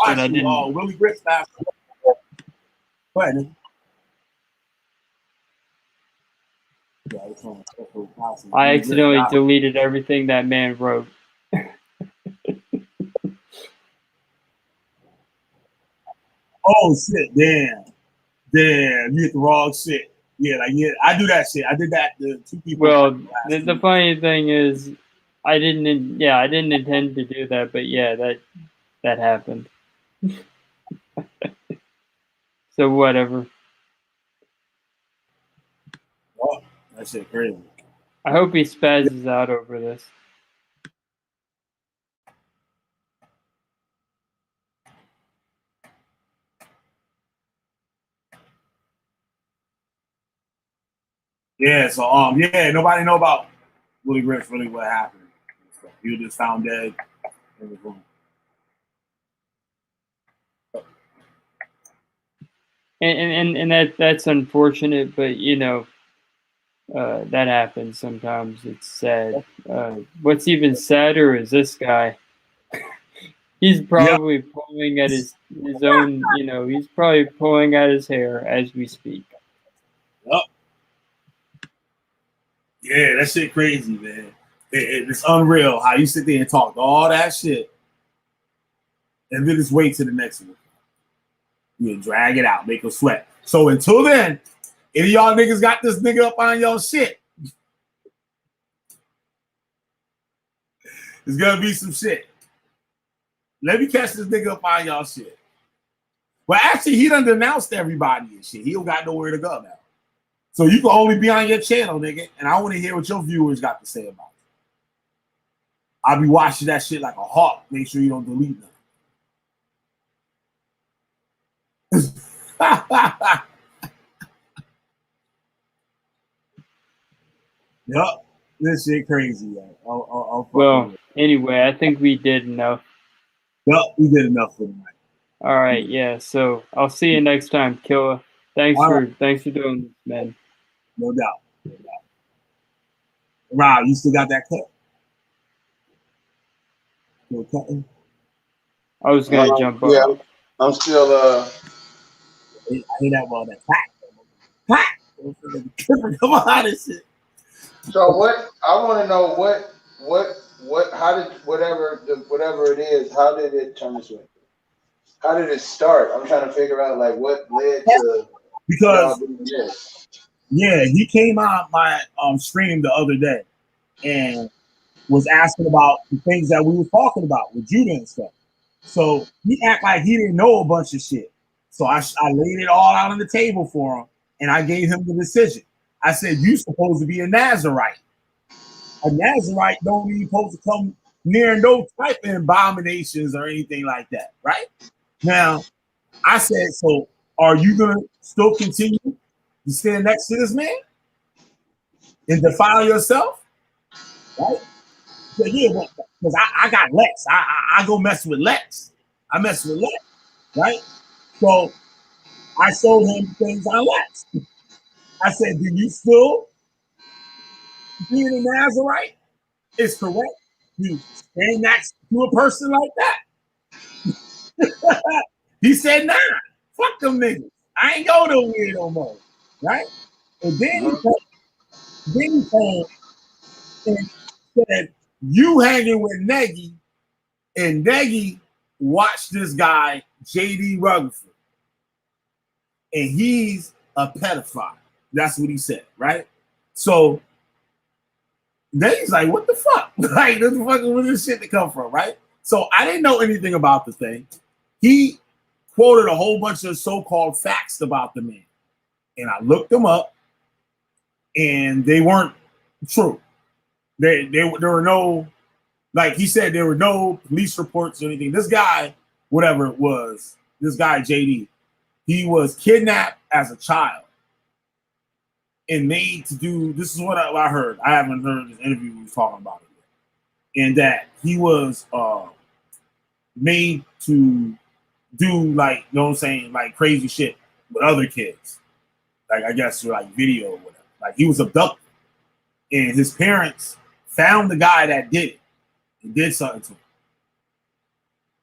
Willie Grits last. Go ahead, nigga. I accidentally deleted everything that man wrote. Oh shit! Damn! You hit the wrong shit. Yeah, I do that shit. I did that to two people. Well, the funny thing is, I didn't intend to do that, but yeah, that happened. So whatever. Oh, that shit crazy. I hope he spazzes out over this. Yeah, so yeah, nobody know about Willie Grits really what happened. He was just found dead in the room. And that's unfortunate, but you know, that happens sometimes. It's sad. What's even sadder is this guy. He's probably pulling at his own, you know, he's probably pulling at his hair as we speak. Yep. Yeah, that shit crazy, man. It's unreal how you sit there and talk all that shit and then just wait to the next one. You drag it out, make them sweat. So until then, if y'all niggas got this nigga up on your shit, There's gonna be some shit. Let me catch this nigga up on y'all shit. Well, actually, he done denounced everybody and shit. He don't got nowhere to go now. So you can only be on your channel, nigga. And I want to hear what your viewers got to say about it. I'll be watching that shit like a hawk. Make sure you don't delete nothing. Yup. This shit crazy, yo. Well, anyway, I think we did enough. Yup, we did enough for tonight. All right, yeah. So I'll see you next time, Killah. Thanks for doing this, man. No doubt. No doubt. Rob, you still got that cut? Still cutting? I was gonna jump up. Yeah, I'm still I hear that one, that clack. Come on, this shit. So what I want to know how did whatever it is, how did it turn this way? How did it start? I'm trying to figure out like what led to because this. Yeah, he came on my stream the other day and was asking about the things that we were talking about with Judah and stuff. So he act like he didn't know a bunch of shit. So I laid it all out on the table for him and I gave him the decision. I said, you supposed to be a Nazarite. A Nazarite don't even supposed to come near no type of abominations or anything like that, right? Now, I said, so are you going to still continue to stand next to this man and defile yourself? Right? So, yeah, because I got Lex. I go mess with Lex. I mess with Lex, right? So I showed him things on Lex. I said, do you still being a Nazarite is correct? You stand next to a person like that? He said, nah, fuck them niggas. I ain't go nowhere no more, right? And then he came and said, you hanging with Negi, and Negi watched this guy, JD Rutherford, and he's a pedophile. That's what he said, right? So Negi's like, what the fuck? Like, where this shit to come from, right? So I didn't know anything about the thing. He quoted a whole bunch of so-called facts about the man. And I looked them up, and they weren't true. There were no, like he said, there were no police reports or anything. This guy, whatever it was, this guy, JD, he was kidnapped as a child and made to do, this is what I heard. I haven't heard this interview we was talking about it yet. And that he was made to do, like, you know what I'm saying, like crazy shit with other kids. Like, I guess, like video or whatever. Like, he was abducted. And his parents found the guy that did it and did something to him.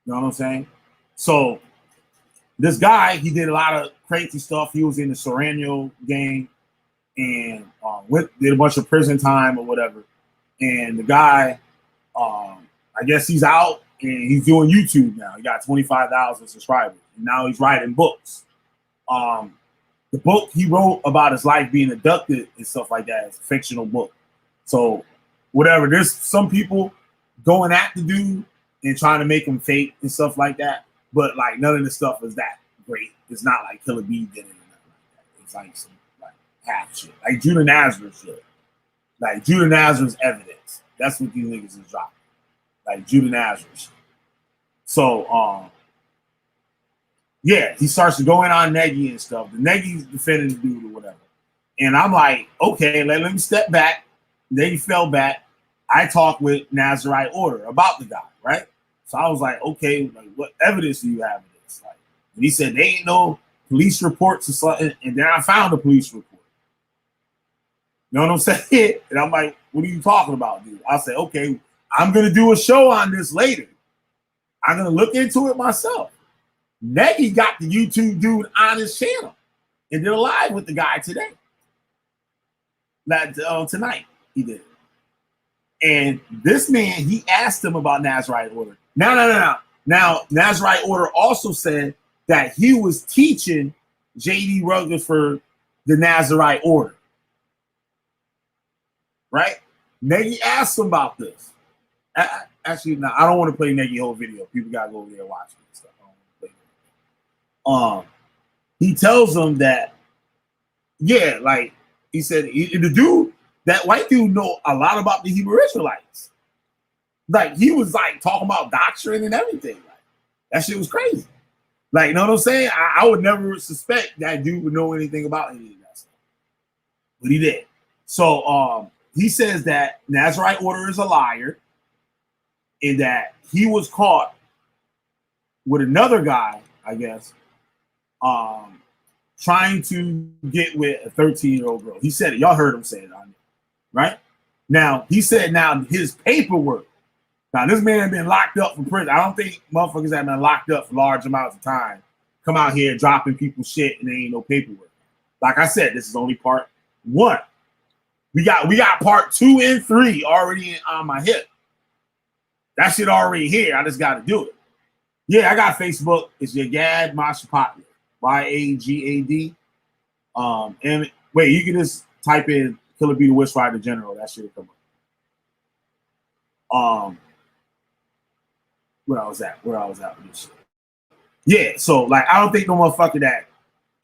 You know what I'm saying? So this guy, he did a lot of crazy stuff. He was in the Serrano gang and did a bunch of prison time or whatever. And the guy, I guess he's out and he's doing YouTube now. He got 25,000 subscribers. And now he's writing books. The book he wrote about his life being abducted and stuff like that is a fictional book. So whatever, there's some people going at the dude and trying to make him fake and stuff like that. But like none of the stuff is that great. It's not like Killah B did it or nothing like that. It's like some like half shit. Like Judah Nazareth shit. Like Judah Nazareth's evidence. That's what these niggas is dropping. Like Judah Nazareth shit. So yeah, he starts to go in on Negi and stuff. The Negi's defending the dude or whatever. And I'm like, okay, let me step back. Negi fell back. I talked with Nazarite Order about the guy, right? So I was like, okay, like, what evidence do you have of this? Like, and he said, they ain't no police reports or something. And then I found a police report. You know what I'm saying? And I'm like, what are you talking about, dude? I said, okay, I'm going to do a show on this later. I'm going to look into it myself. Negi got the YouTube dude on his channel and did a live with the guy today. Tonight he did. And this man, he asked him about Nazarite Order. No. Now, Nazarite Order also said that he was teaching JD Rutherford the Nazarite Order. Right? Negi asked him about this. Actually, no, I don't want to play Negi whole video. People gotta go over there and watch it and stuff. I don't want to play it. He tells them that, yeah, like he said, the dude, that white dude, know a lot about the Hebrew Israelites. Like he was like talking about doctrine and everything. Like that shit was crazy. Like, you know what I'm saying? I would never suspect that dude would know anything about any of that stuff, but he did. So he says that Nazarite order is a liar, and that he was caught with another guy, I guess, trying to get with a 13-year-old girl. He said it. Y'all heard him say it on it, right? Now, he said now his paperwork. Now, this man had been locked up from prison. I don't think motherfuckers have been locked up for large amounts of time. Come out here dropping people's shit and there ain't no paperwork. Like I said, this is only part 1. We got part 2 and 3 already on my hip. That shit already here. I just got to do it. Yeah, I got Facebook. It's Yagad Mashapatli. YAGAD. And wait, you can just type in Killah be the Witchfinder General. That shit will come up. Where I was at with this shit. Yeah, so like I don't think no motherfucker that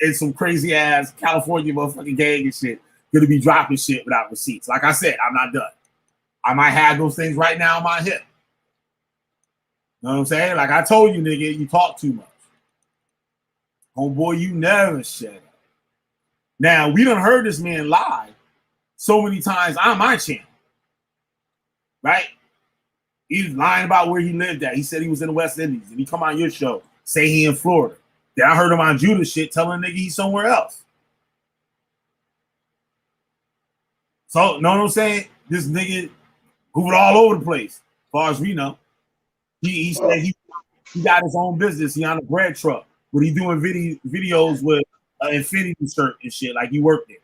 is some crazy ass California motherfucking gang and shit gonna be dropping shit without receipts. Like I said, I'm not done. I might have those things right now on my hip. You know what I'm saying? Like I told you, nigga, you talk too much. Homeboy, you never shut up. Now, we done heard this man lie so many times on my channel. Right? He's lying about where he lived at. He said he was in the West Indies. And he come on your show, say he in Florida. Then I heard him on Judah shit telling nigga he's somewhere else. So, know what I'm saying? This nigga moving all over the place, as far as we know. He said he got his own business. He on a bread truck. But he doing videos with an infinity shirt and shit, like he worked there.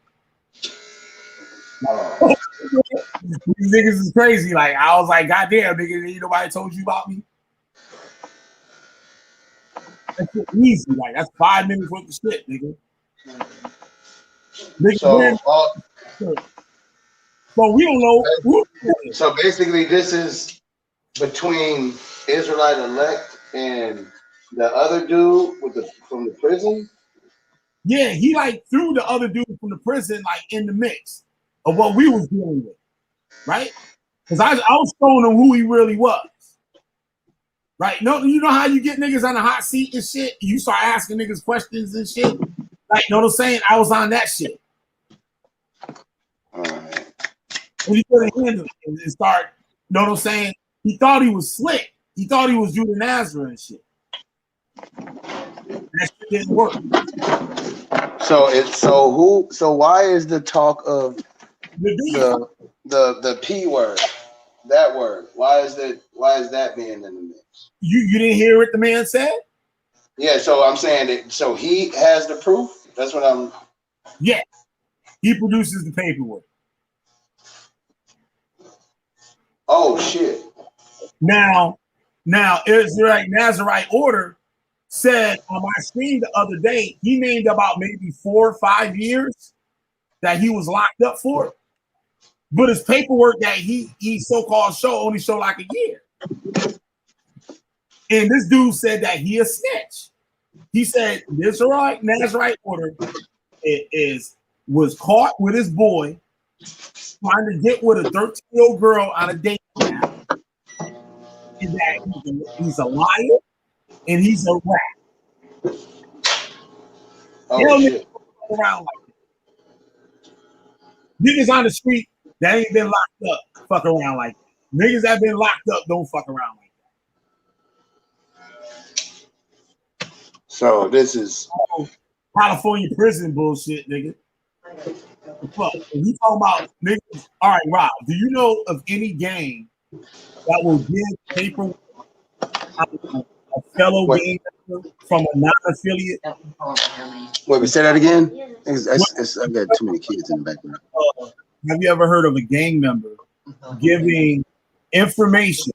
These niggas is crazy. Like, I was like, goddamn, nigga, ain't nobody told you about me? That's easy. Like, that's 5 minutes worth of shit, nigga. So we don't know. So basically, this is between Israelite elect and the other dude from the prison. Yeah, he like threw the other dude from the prison like in the mix of what we was dealing with, right? Because I was showing him who he really was, right? No, you know how you get niggas on the hot seat and shit. You start asking niggas questions and shit. Like, you know what I'm saying? I was on that shit. All right. And he couldn't handle it and start. You know what I'm saying? He thought he was slick. He thought he was Judah Nazarite and shit. That shit didn't work. So why is the talk of the P word, that word? Why is that being in the mix? You didn't hear what the man said? Yeah, so I'm saying that so he has the proof. That's what I'm. Yeah, he produces the paperwork. Oh shit! Now, Israelite Nazarite order said on my screen the other day, he named about maybe 4 or 5 years that he was locked up for. But his paperwork that he so-called only show like a year. And this dude said that he a snitch. He said this Israelite Nazarite order was caught with his boy trying to get with a 13-year-old girl on a date now. And that he's a liar and he's a rat. Oh, shit. Around like that. Niggas on the street that ain't been locked up fuck around like that. Niggas that been locked up don't fuck around like that. So this is California prison bullshit, nigga. Fuck. If you talking about niggas, all right, Rob, do you know of any gang that will give paperwork a fellow gang member from a non-affiliate? Wait, say that again? I got too many kids in the background. Have you ever heard of a gang member giving information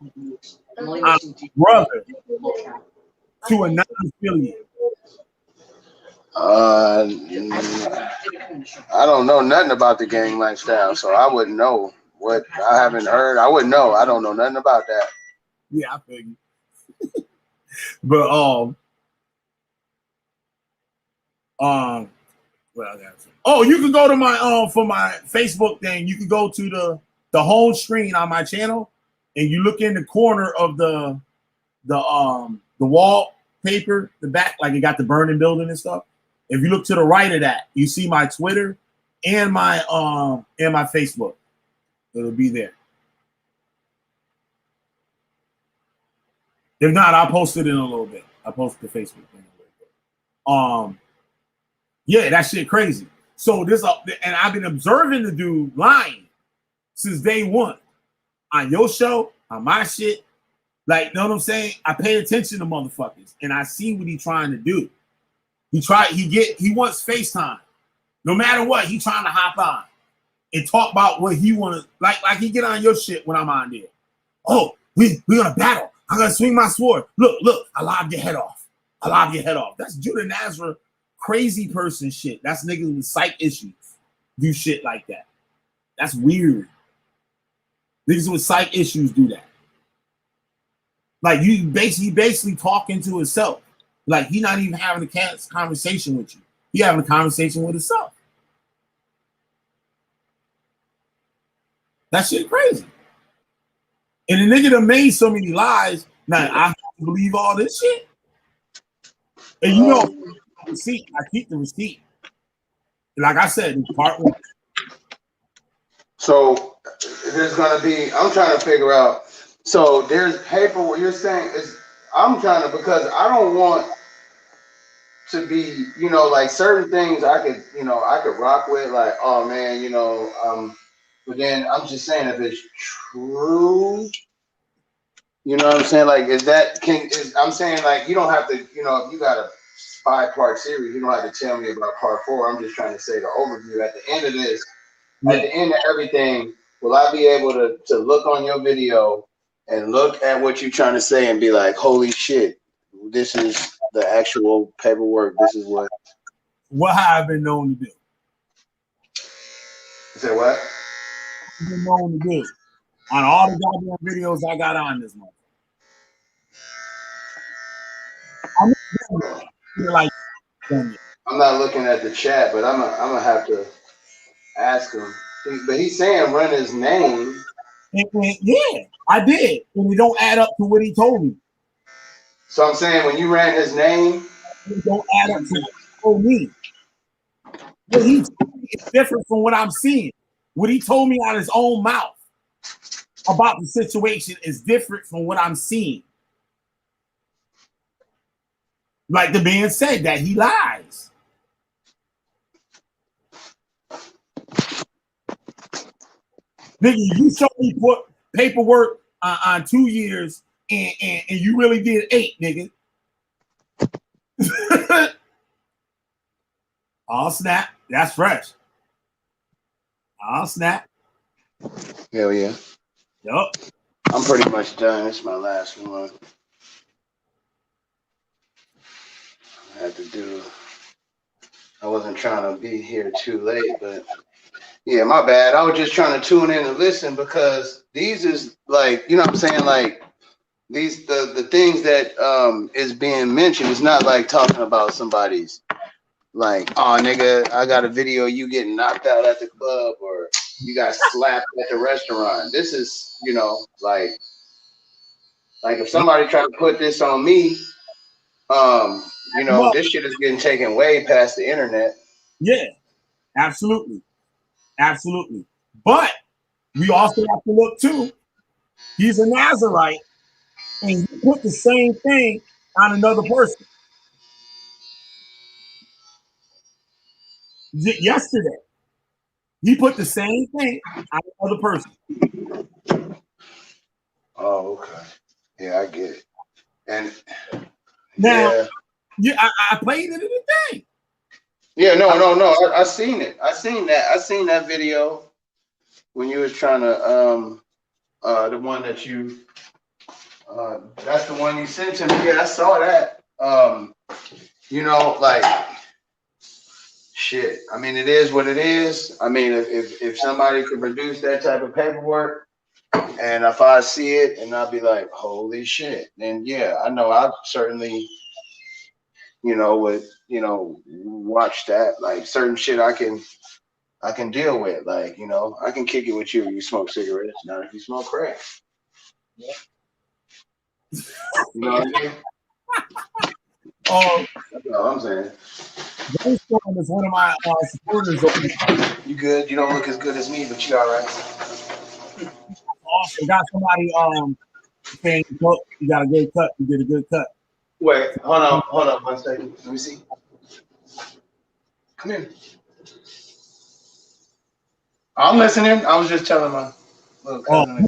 on brother to a non-affiliate? I don't know nothing about the gang lifestyle, so I wouldn't know what I haven't heard. I wouldn't know. I don't know nothing about that. Yeah, I figured. But well, I got to. Oh, you can go to my for my Facebook thing. You can go to the home screen on my channel, and you look in the corner of the wallpaper, the back, like it got the burning building and stuff. If you look to the right of that, you see my Twitter and my Facebook. It'll be there. If not, I'll post it in a little bit. I'll post the Facebook thing in a little bit. Yeah, that shit crazy. So and I've been observing the dude lying since day one on your show, on my shit. Like, know what I'm saying? I pay attention to motherfuckers, and I see what he's trying to do. He wants FaceTime. No matter what, he trying to hop on and talk about what he want to, like he get on your shit when I'm on there. Oh, we gonna battle. I'm gonna swing my sword. Look, I lob your head off. That's Judah Nazarite crazy person shit. That's niggas with psych issues do shit like that. That's weird. Niggas with psych issues do that. Like, you basically talking to himself. Like, he not even having a conversation with you. He having a conversation with himself. That shit crazy. And the nigga that made so many lies, now I have to believe all this shit. And you know, receipt, I keep the receipt. Like I said, in part one. So there's gonna be, I'm trying to figure out, so there's paperwork, you're saying is, I'm trying to, because I don't want to be, you know, like certain things I could rock with, like, oh man, you know, but then I'm just saying if it's true, you know what I'm saying? Like, I'm saying, like, you don't have to, you know, if you got a 5-part series, you don't have to tell me about part 4. I'm just trying to say the overview. At the end of this, at the end of everything, will I be able to look on your video and look at what you're trying to say and be like, holy shit, this is the actual paperwork. This is what have I been known to do? You say what? I've been known to do on all the goddamn videos I got on this month. I'm not looking at the chat, but I'm gonna have to ask him. But he's saying run his name. Yeah, I did, and it don't add up to what he told me. So I'm saying when you ran his name, it don't add up to what he told me. What he told me is different from what I'm seeing. What he told me out of his own mouth about the situation is different from what I'm seeing. Like the man said, that he lies. Nigga, you showed me paperwork on 2 years and you really did 8, nigga. Oh, snap. That's fresh. Oh, snap. Hell yeah. Yup. I'm pretty much done. It's my last one. I wasn't trying to be here too late, but yeah, my bad. I was just trying to tune in and listen because these is like, you know what I'm saying? Like these, the things that is being mentioned is not like talking about somebody's like, oh nigga, I got a video of you getting knocked out at the club or you got slapped at the restaurant. This is, you know, like if somebody tried to put this on me, you know, this shit is getting taken way past the internet. Yeah, absolutely. Absolutely. But we also have to look too. He's a Nazarite and he put the same thing on another person. Yesterday, he put the same thing on another person. Oh, okay. Yeah, I get it. And now, yeah, I played it in the thing. Yeah, no. I seen it. I seen that video when you was trying to the one that you that's the one you sent to me. Yeah, I saw that. You know, like shit. I mean, it is what it is. I mean, if somebody could produce that type of paperwork And if I see it and I'll be like, holy shit, then yeah, I know I certainly, would, watch that. Like certain shit I can deal with. Like, I can kick it with you if you smoke cigarettes, not if you smoke crack. Yeah. You know what I mean? That's all I'm saying. Brainstorm is one of my supporters. You good? You don't look as good as me, but you all right. Awesome. Got somebody saying you got a good cut. You did a good cut. Wait, hold on 1 second. Let me see. Come here. I'm listening. I was just telling my little cousin.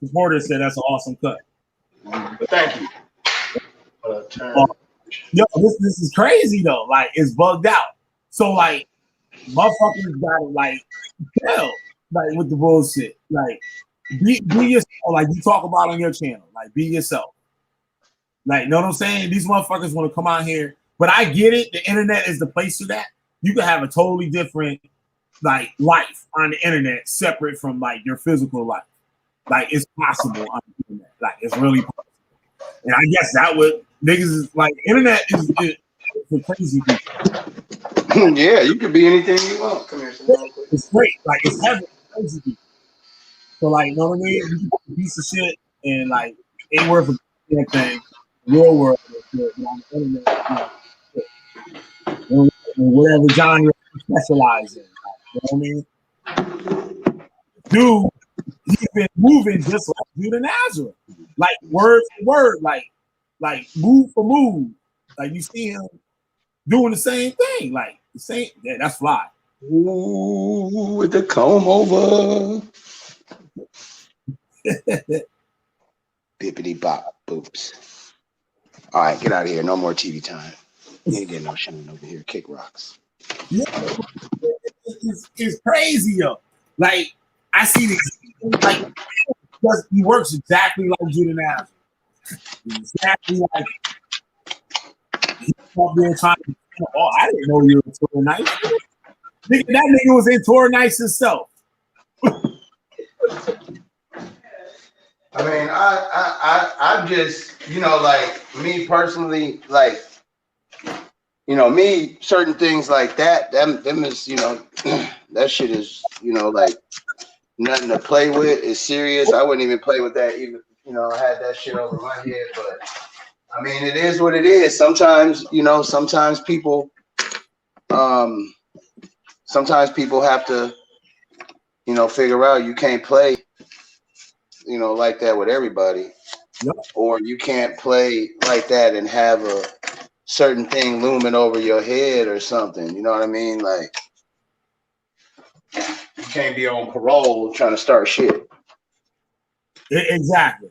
Supporter said that's an awesome cut. But thank you. Yo, this is crazy though. Like it's bugged out. So like motherfuckers got it like hell, like with the bullshit. Like be yourself, like you talk about on your channel. Like be yourself. Like, know what I'm saying? These motherfuckers want to come out here, but I get it. The internet is the place for that. You can have a totally different like life on the internet, separate from like your physical life. Like it's possible on the internet. Like it's really possible. And I guess that would niggas is like internet is for crazy people. Yeah, you can be anything you want. Come here, it's great. Like it's heaven for crazy people. So like, you know what I mean? You can be a piece of shit and like ain't worth a damn thing. Real world on the internet, whatever genre you specialize in. You know what I mean? Dude, he's been moving just like Judah Nazarite. Like word for word, like move for move. Like you see him doing the same thing. Like the same, yeah, that's fly. Ooh, with the comb over. Bippity bop boops. All right, get out of here. No more TV time. You ain't getting no shine over here. Kick rocks. Yeah, it's crazy, yo. Like I see this, like he works exactly like Judah Nazarite. Exactly like he's up there trying to. Oh, I didn't know you were in Tour Nights. Nigga, that nigga was in Tour Nights himself. I mean, I just, like me personally, like, me, certain things like that, them is, that shit is, like nothing to play with. It's serious. I wouldn't even play with that even, I had that shit over my head, but I mean, it is what it is. Sometimes, sometimes people have to, figure out you can't play like that with everybody. Yep. Or you can't play like that and have a certain thing looming over your head or something. You know what I mean? Like, you can't be on parole trying to start shit. Exactly.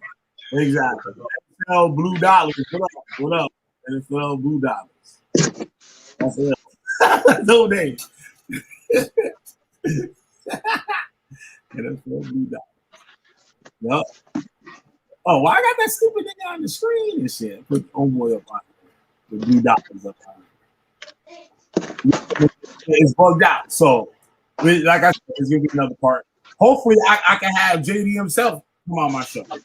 NFL Blue Dollars. What up? NFL Blue Dollars. That's it. No name. NFL Blue Dollars. Yup. Oh, why I got that stupid nigga on the screen and shit? Put the homeboy up on it. The Blue Dollars up on it. It's bugged out. So, like I said, it's gonna be another part. Hopefully, I can have JD himself come on my show. From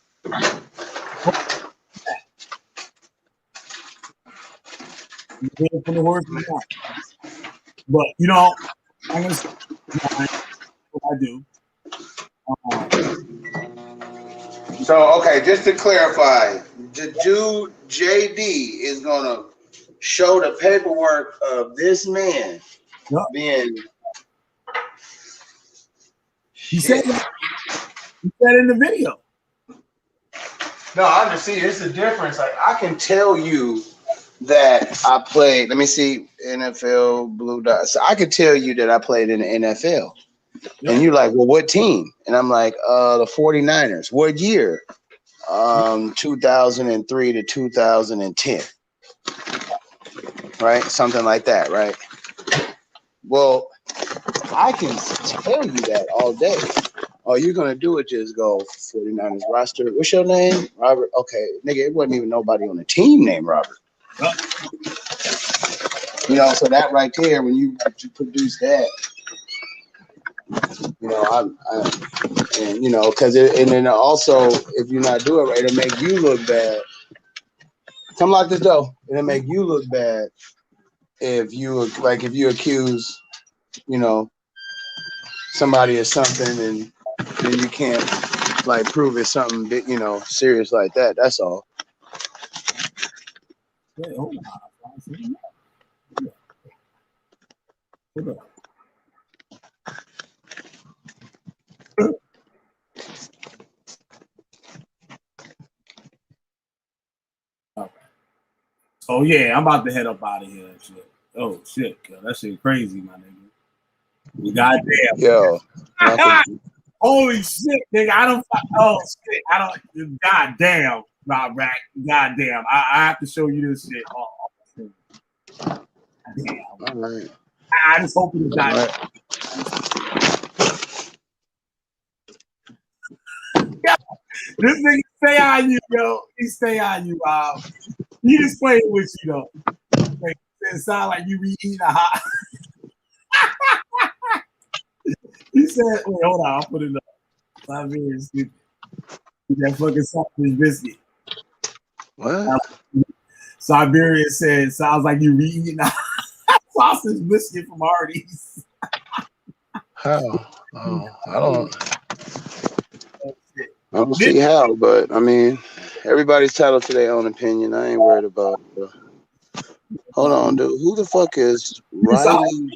the horse, but I'm gonna say what I do. So, okay, just to clarify, the dude JD is gonna show the paperwork of this man being. He said in the video. No, I just see it's a difference. Like I can tell you that I played. Let me see, NFL Blue Dot. So I could tell you that I played in the NFL. And you're like, well, what team? And I'm like, the 49ers. What year? 2003 to 2010. Right? Something like that, right? Well, I can tell you that all day. All you're going to do is just go 49ers roster. What's your name? Robert. Okay, nigga, it wasn't even nobody on the team named Robert. So that right there, when you produce that, You know, and you know, because and then also if you're not doing it right, it'll make you look bad. Come lock this door. It'll make you look bad if you accuse, you know, somebody of something and then you can't like prove it's something big, you know, serious like that. That's all. Wait, hold on. Hold on. Okay. Oh yeah, I'm about to head up out of here and shit. Oh shit, yo, that shit crazy, my nigga. Goddamn. Yo. Holy shit, nigga. I don't goddamn, Rob Rack. Goddamn. I have to show you this shit. Oh, damn. All right. I just hope it's not. Right. Yo, this nigga stay on you, yo. He stay on you, Rob. He just playing with you, though. It sound like you be eating a hot. He said, wait, hold on, I'll put it up. Siberian stupid. That fucking sausage biscuit. What? Siberian said, sounds like you eating a sausage biscuit from Hardee's. How? Oh, I don't see how, but I mean, everybody's entitled to their own opinion. I ain't worried about it. Hold on, dude. Who the fuck is Riley?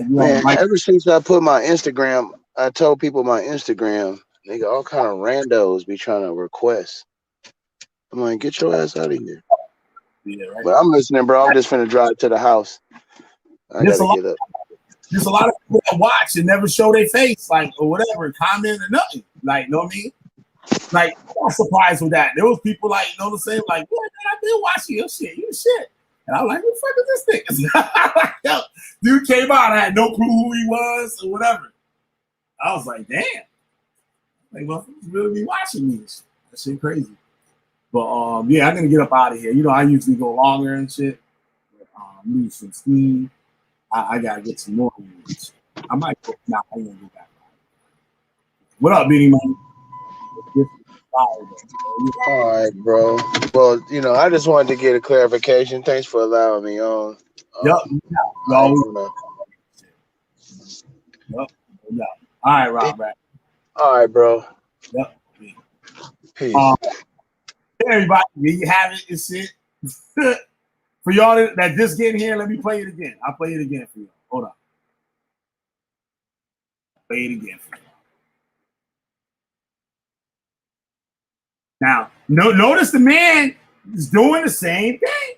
Man, ever since I put my Instagram, I told people my Instagram, nigga, all kind of randos be trying to request. I'm like, get your ass out of here. Yeah, right. But I'm listening, bro. I'm just finna drive to the house. I gotta get up. There's a lot of people that watch and never show their face, like, or whatever, comment or nothing. Like, you know what I mean? Like, I'm surprised with that. There was people like, you know what I'm saying? Like, yeah, man, I've been watching your shit. You shit. And I'm like, who the fuck is this nigga? Yo, dude came out, I had no clue who he was or whatever. I was like, damn. Like, well, he's really be watching me. That shit crazy. But yeah, I'm gonna get up out of here. You know, I usually go longer and shit. Lose some steam. I gotta get some more moves. I might go now. I ain't gonna get back. What up, Beanie Man? All right, bro. Well, you know, I just wanted to get a clarification. Thanks for allowing me on. Yep. Yep. All right, Rob. Right. All right, bro. Yep. Peace. Everybody, there you have it. It's it. For y'all that just getting here, let me play it again. I'll play it again for you. Hold on. Play it again for you. Now, notice the man is doing the same thing.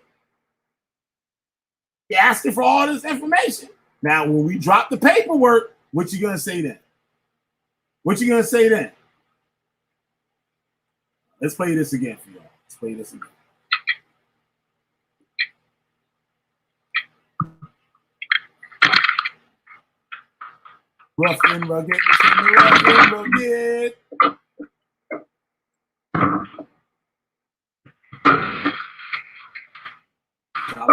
He asking for all this information. Now, when we drop the paperwork, what you gonna say then? What you gonna say then? Let's play this again for y'all. Let's play this again. Rough and rugged, rough and rugged.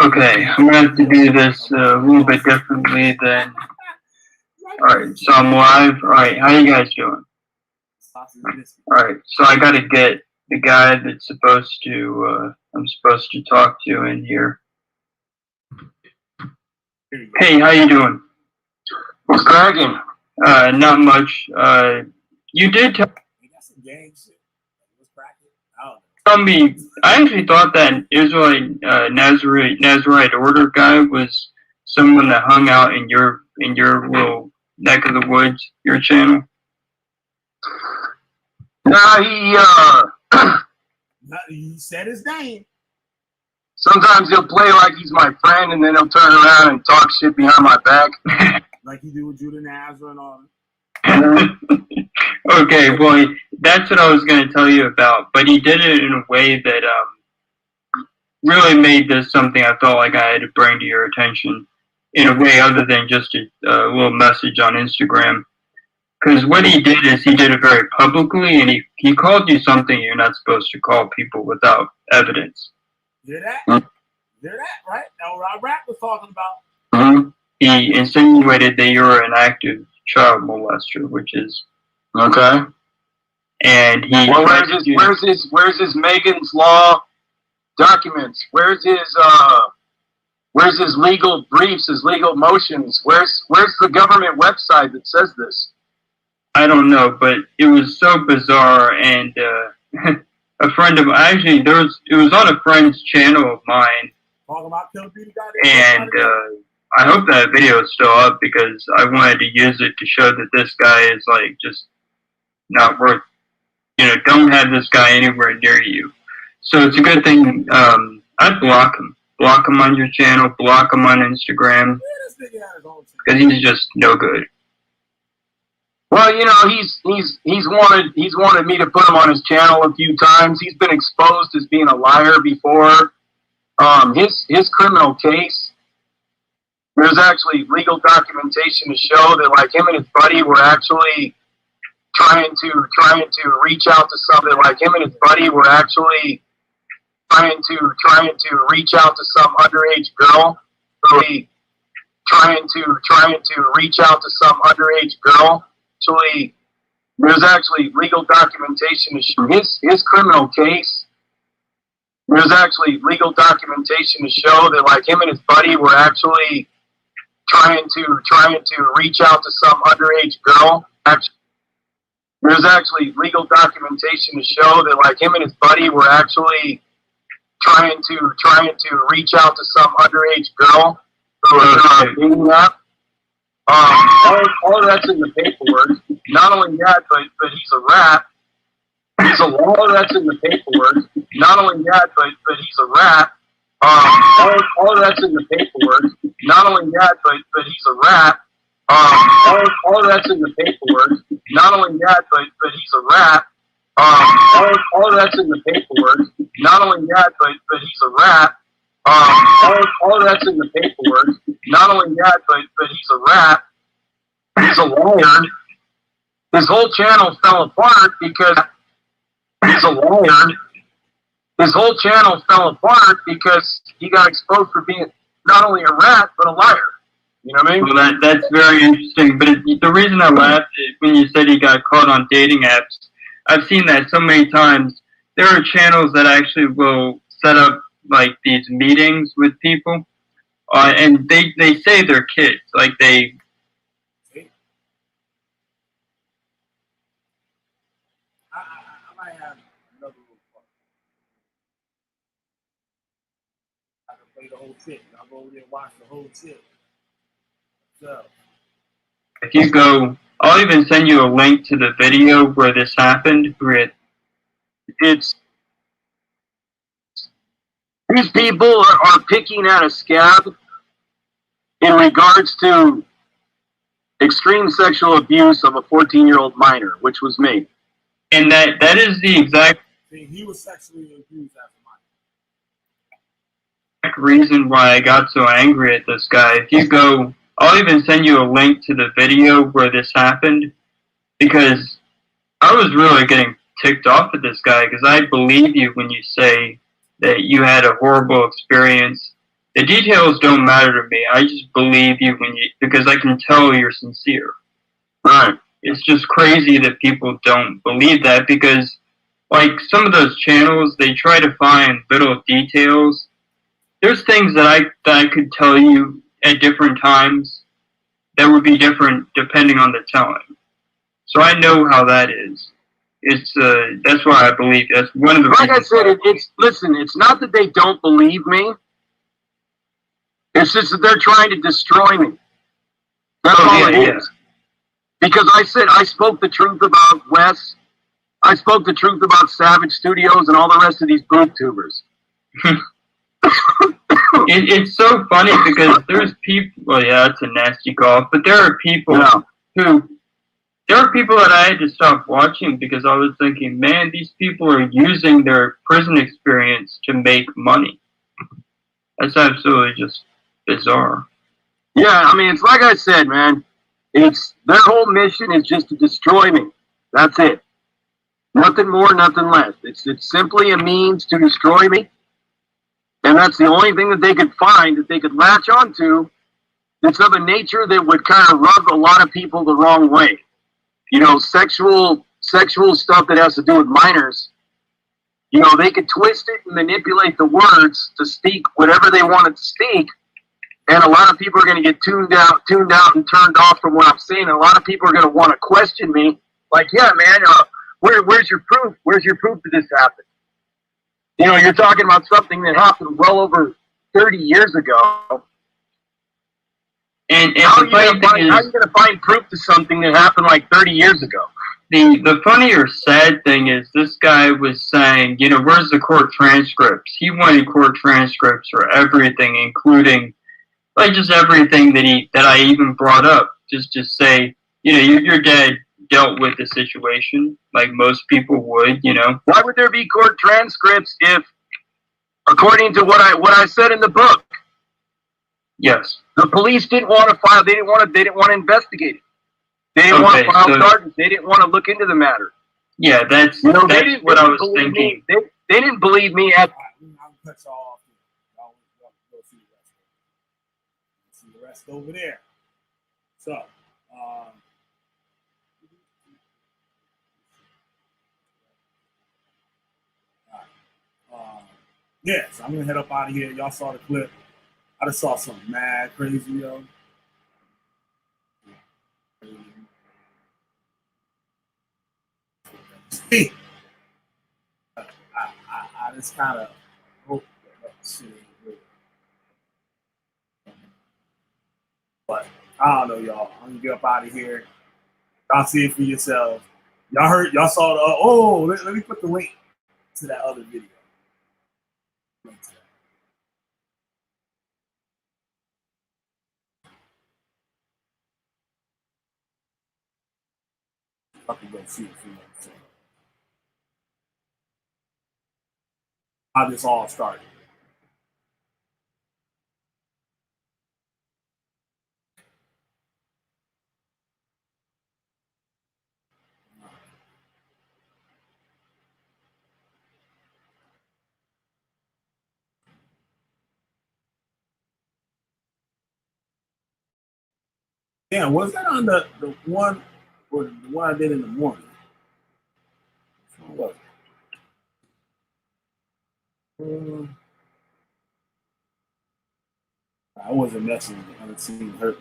Okay, I'm gonna have to do this a little bit differently than. Alright, so I'm live. Alright, how you guys doing? Alright, so I gotta get the guy that's supposed to, I'm supposed to talk to in here. Hey, how you doing? What's cracking? Not much. You did tell me. I actually thought that Israelite Nazarite order guy was someone that hung out in your little neck of the woods, your channel. Nah, he said his name. Sometimes he'll play like he's my friend, and then he'll turn around and talk shit behind my back. Like he did with Judah Nazarite and all that. Okay, well, that's what I was going to tell you about. But he did it in a way that really made this something I felt like I had to bring to your attention in a way other than just a little message on Instagram. Because what he did is he did it very publicly, and he called you something you're not supposed to call people without evidence. Hear that? Hear that, right? Now, what Rob Rack was talking about. Mm-hmm. he insinuated that you're an active child molester, which is Okay. and he. Well, where's his Megan's Law documents? Where's his legal briefs, his legal motions? Where's the government website that says this? I don't know, but it was so bizarre, and a friend of actually it was on a friend's channel of mine, and I hope that video is still up because I wanted to use it to show that this guy is like just not worth. Don't have this guy anywhere near you. So it's a good thing. I'd block him on your channel, block him on Instagram, because he's just no good. Well, he's wanted me to put him on his channel a few times. He's been exposed as being a liar before. His criminal case, there's actually legal documentation to show that like him and his buddy were actually trying to reach out to somebody. Like him and his buddy were actually trying to reach out to some underage girl. Really trying to reach out to some underage girl. Actually, there's actually legal documentation to show his criminal case. There's actually legal documentation to show that like him and his buddy were actually trying to reach out to some underage girl. There's actually legal documentation to show that like him and his buddy were actually trying to reach out to some underage girl. All that's in the paperwork. Not only that, but he's a rat. All that's in the paperwork. Not only that, but he's a rat. All that's in the paperwork. Not only that, but he's a rat. All that's in the paperwork. Not only that, but he's a rat. All that's in the paperwork. Not only that, but he's a rat. All that's in the paperwork. Not only that, but he's a rat. He's a liar. His whole channel fell apart because he's a liar. His whole channel fell apart because he got exposed for being not only a rat, but a liar. You know what I mean? Well, that's very interesting. But the reason I laughed is when you said he got caught on dating apps. I've seen that so many times. There are channels that actually will set up like these meetings with people, and they say they're kids. Like they. I might have another little part. I can play the whole shit. I'll go over there and watch the whole shit. So. If you go, I'll even send you a link to the video where this happened. It's these people are picking at a scab in regards to extreme sexual abuse of a 14-year-old minor, which was me. And that is the exact. He was sexually abused as a minor. Reason why I got so angry at this guy. If you go, I'll even send you a link to the video where this happened, because I was really getting ticked off at this guy, because I believe you when you say that you had a horrible experience. The details don't matter to me. I just believe you because I can tell you're sincere. Right. It's just crazy that people don't believe that, because like some of those channels, they try to find little details. There's things that I could tell you at different times that would be different depending on the telling. So I know how that is. It's that's why I believe that's one of the. Like I said, it's not that they don't believe me. It's just that they're trying to destroy me. That's all it is. Because I spoke the truth about Wes. I spoke the truth about Savage Studios and all the rest of these booktubers. It's so funny because there's people. Well, yeah, it's a nasty golf, but there are people there are people that I had to stop watching because I was thinking, man, these people are using their prison experience to make money. That's absolutely just bizarre. Yeah, I mean, it's like I said, man. It's their whole mission is just to destroy me. That's it. Nothing more, nothing less. It's simply a means to destroy me. And that's the only thing that they could find, that they could latch onto, that's of a nature that would kind of rub a lot of people the wrong way. You know, sexual stuff that has to do with minors. You know, they could twist it and manipulate the words to speak whatever they wanted to speak. And a lot of people are going to get tuned out and turned off from what I'm saying. And a lot of people are going to want to question me. Like, yeah, man, where's your proof? Where's your proof that this happened? You know, you're talking about something that happened well over 30 years ago. And how are you going to find proof to something that happened like 30 years ago? The funny or sad thing is this guy was saying, you know, where's the court transcripts? He wanted court transcripts for everything, including like just everything that I even brought up. Just say, you know, your dad dealt with the situation like most people would, you know. Why would there be court transcripts if, according to what I said in the book, yes, the police didn't want to file, they didn't want to investigate it. They didn't want to file charges. They didn't want to look into the matter. Yeah, that's what I was thinking. They didn't believe me at. I'll cut y'all off. Y'all go see the rest over there. So, yeah, so I'm gonna head up out of here. Y'all saw the clip. I just saw something mad crazy, yo. I just kind of hope that shit ain't real. But I don't know, y'all. I'm gonna get up out of here. Y'all see it for yourselves. Y'all saw the. Let me put the link to that other video. I can go see it for you. How this all started. Yeah, was that on the one or the one I did in the morning? What was it? I wasn't messing with the unseen hurt.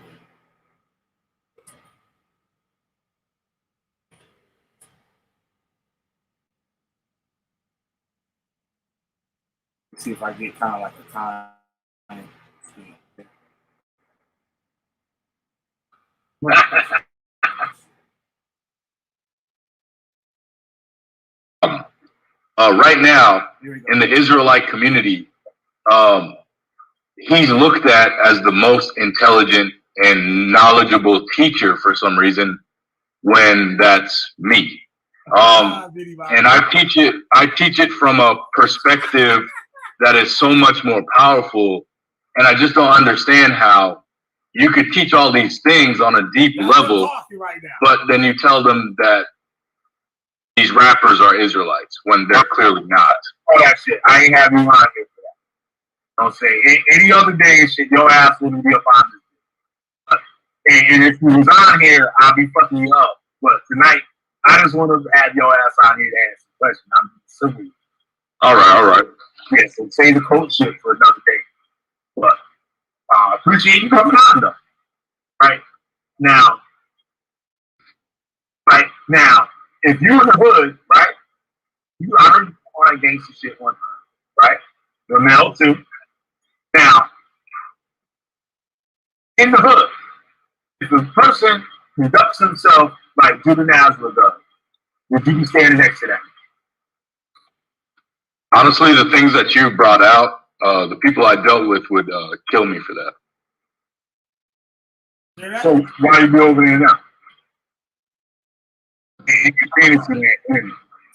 See if I get kind of like a time. Right now, in the Israelite community, he's looked at as the most intelligent and knowledgeable teacher for some reason, when that's me. And I teach it from a perspective that is so much more powerful. And I just don't understand how you could teach all these things on a deep level, but then you tell them that these rappers are Israelites when they're clearly not. Oh, that shit. I ain't having you on here for that. Don't say any other day and shit, your ass wouldn't be up on this. And if you was on here, I'll be fucking you up. But tonight, I just want to have your ass on here to ask a question. I'm silly. All right. Yeah, so say the coach shit for another day. But appreciate you coming on though. Right now, if you're in the hood, right? I heard you on gangster shit one time, right? You're male too. Now, in the hood, if a person conducts himself like Judah Nazarite does, would you be standing next to them? Honestly, the things that you brought out, the people I dealt with would kill me for that. So why you be over there now?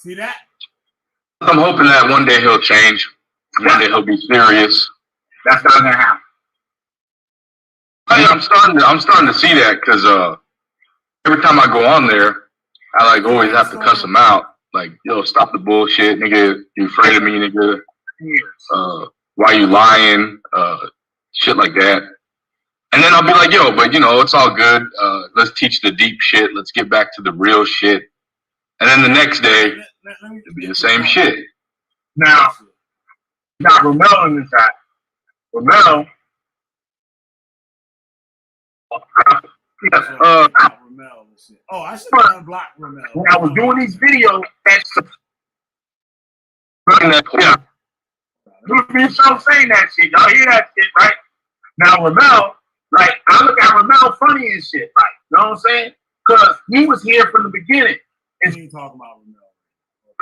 See that? I'm hoping that one day he'll change. One day he'll be serious. That's not gonna happen. I'm starting to see that because every time I go on there, I like always have to cuss him out. Like, yo, stop the bullshit, nigga. You afraid of me, nigga? Why you lying? Shit like that. And then I'll be like, yo, but you know, it's all good. Let's teach the deep shit. Let's get back to the real shit. And then the next day, it'll be the same shit. Now Ramel in the chat. Ramel. Oh, I should have unblocked Ramel. When I was doing these videos, yeah. You stop saying that shit. Y'all hear that shit, right? Now Ramel, like, I look at Ramel funny and shit, right? You know what I'm saying? Because he was here from the beginning. And you talking about Ramel.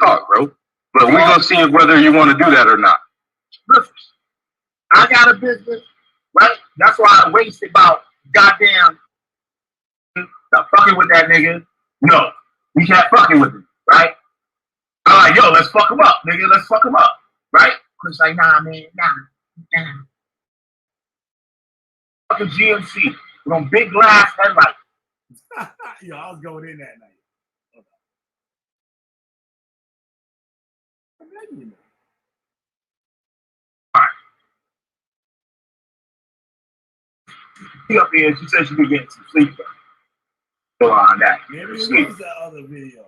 Talk, bro. But we're going to see whether you want to do that or not. Listen, I got a business, right? That's why I wasted about goddamn fucking with that nigga. No, we can't fucking with him, right? I'm like, yo, let's fuck him up, nigga. Let's fuck him up, right? Chris like, nah, man, nah. Fucking GMC with them big glass headlights. Yo, I was going in that night. Alright. She up here, she said she could get some sleep though. So on that. Maybe it was that other video.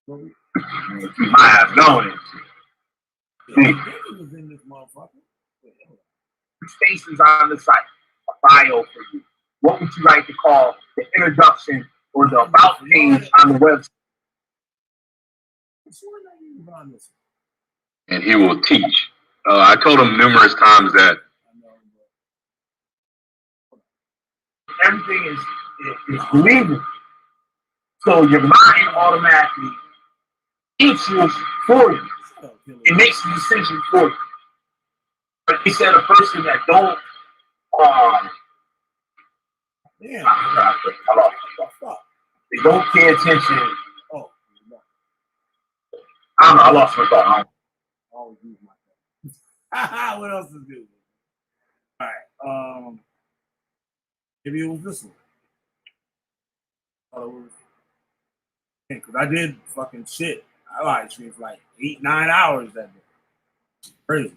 She might have known it. Maybe was in this motherfucker. Spaces on the site, a bio for you. What would you like to call the introduction or the about page on the website? And he will teach. I told him numerous times that everything is believable. So your mind automatically equals for you. It makes the decision for you. But he said a person that don't damn. They don't pay attention. Oh, I don't know, I lost my thought. I always use my thought. What else is good? Alright. Maybe it was this one. Because I did fucking shit. I live streamed for like 8-9 hours that day. Crazy.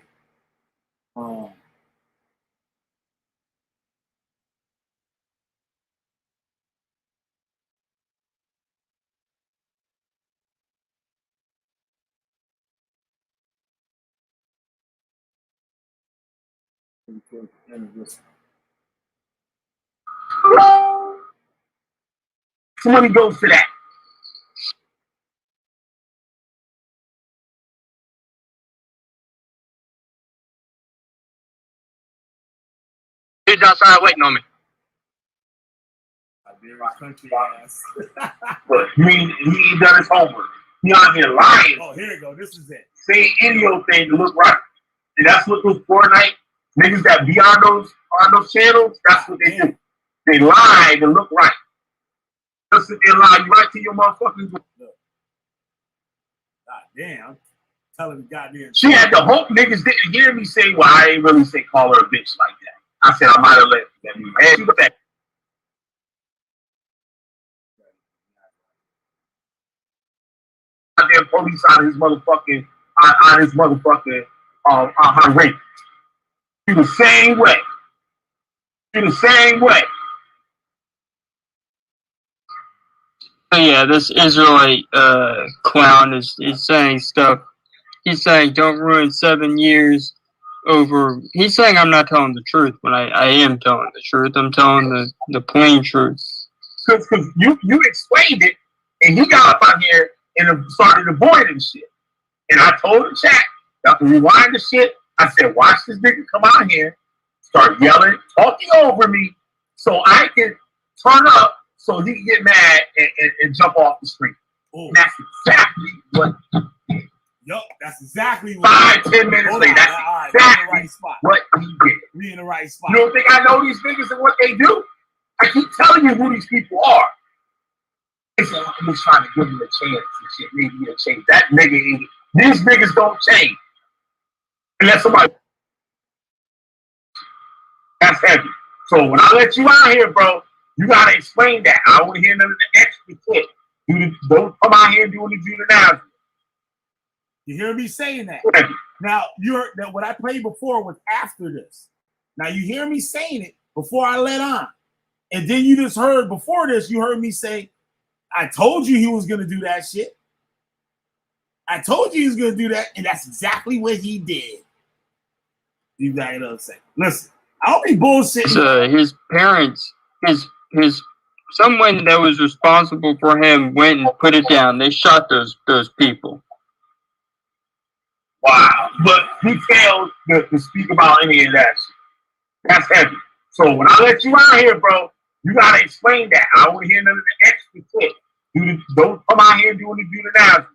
Somebody goes to that. He's outside waiting on me. Country ass. But he done his homework. He out here lying. Oh, here you go. This is it. Saying any old thing to look right. And that's what those Fortnite niggas that be on those channels, that's what they do. They lie to look right. Just sit there and lie you right to your motherfucking God damn. Telling the goddamn. She had to hope niggas didn't hear me say, well, I ain't really say call her a bitch like that. I said I might have let me man with that. Goddamn police on his motherfucking on her rape. You the same way. You the same way. So yeah, this Israelite clown is saying stuff. He's saying don't ruin 7 years over. He's saying I'm not telling the truth when I am telling the truth. I'm telling the plain truth. Because you explained it, and he got up on here and started avoiding shit. And I told the chat, y'all can rewind the shit. I said, watch this nigga come out here, start yelling, talking over me, so I can turn up so he can get mad and jump off the screen. Ooh. That's exactly what. Yup, that's exactly what. 5-10 minutes later, that's exactly right spot. what he did. We in the right spot. You don't think I know these niggas and what they do? I keep telling you who these people are. They say, I'm just trying to give him a chance and shit. Maybe he'll change. That nigga ain't. These niggas don't change. Unless somebody. That's heavy. So when I let you out here, bro, you gotta explain that. I don't want to hear none of the extra shit. Don't come out here doing the juvenile. You hear me saying that? Now, you heard that what I played before was after this. Now you hear me saying it before I let on. And then you just heard before this, you heard me say, I told you he was going to do that shit. I told you he was going to do that, and that's exactly what he did. You got to know what I'm saying. Listen, I don't be bullshitting. His parents, his someone that was responsible for him went and put it down. They shot those people. Wow. But he failed to speak about any of that shit. That's heavy. So when I let you out here, bro, you gotta explain that. I don't want to hear none of the extra shit. Don't come out here doing the Nazarite.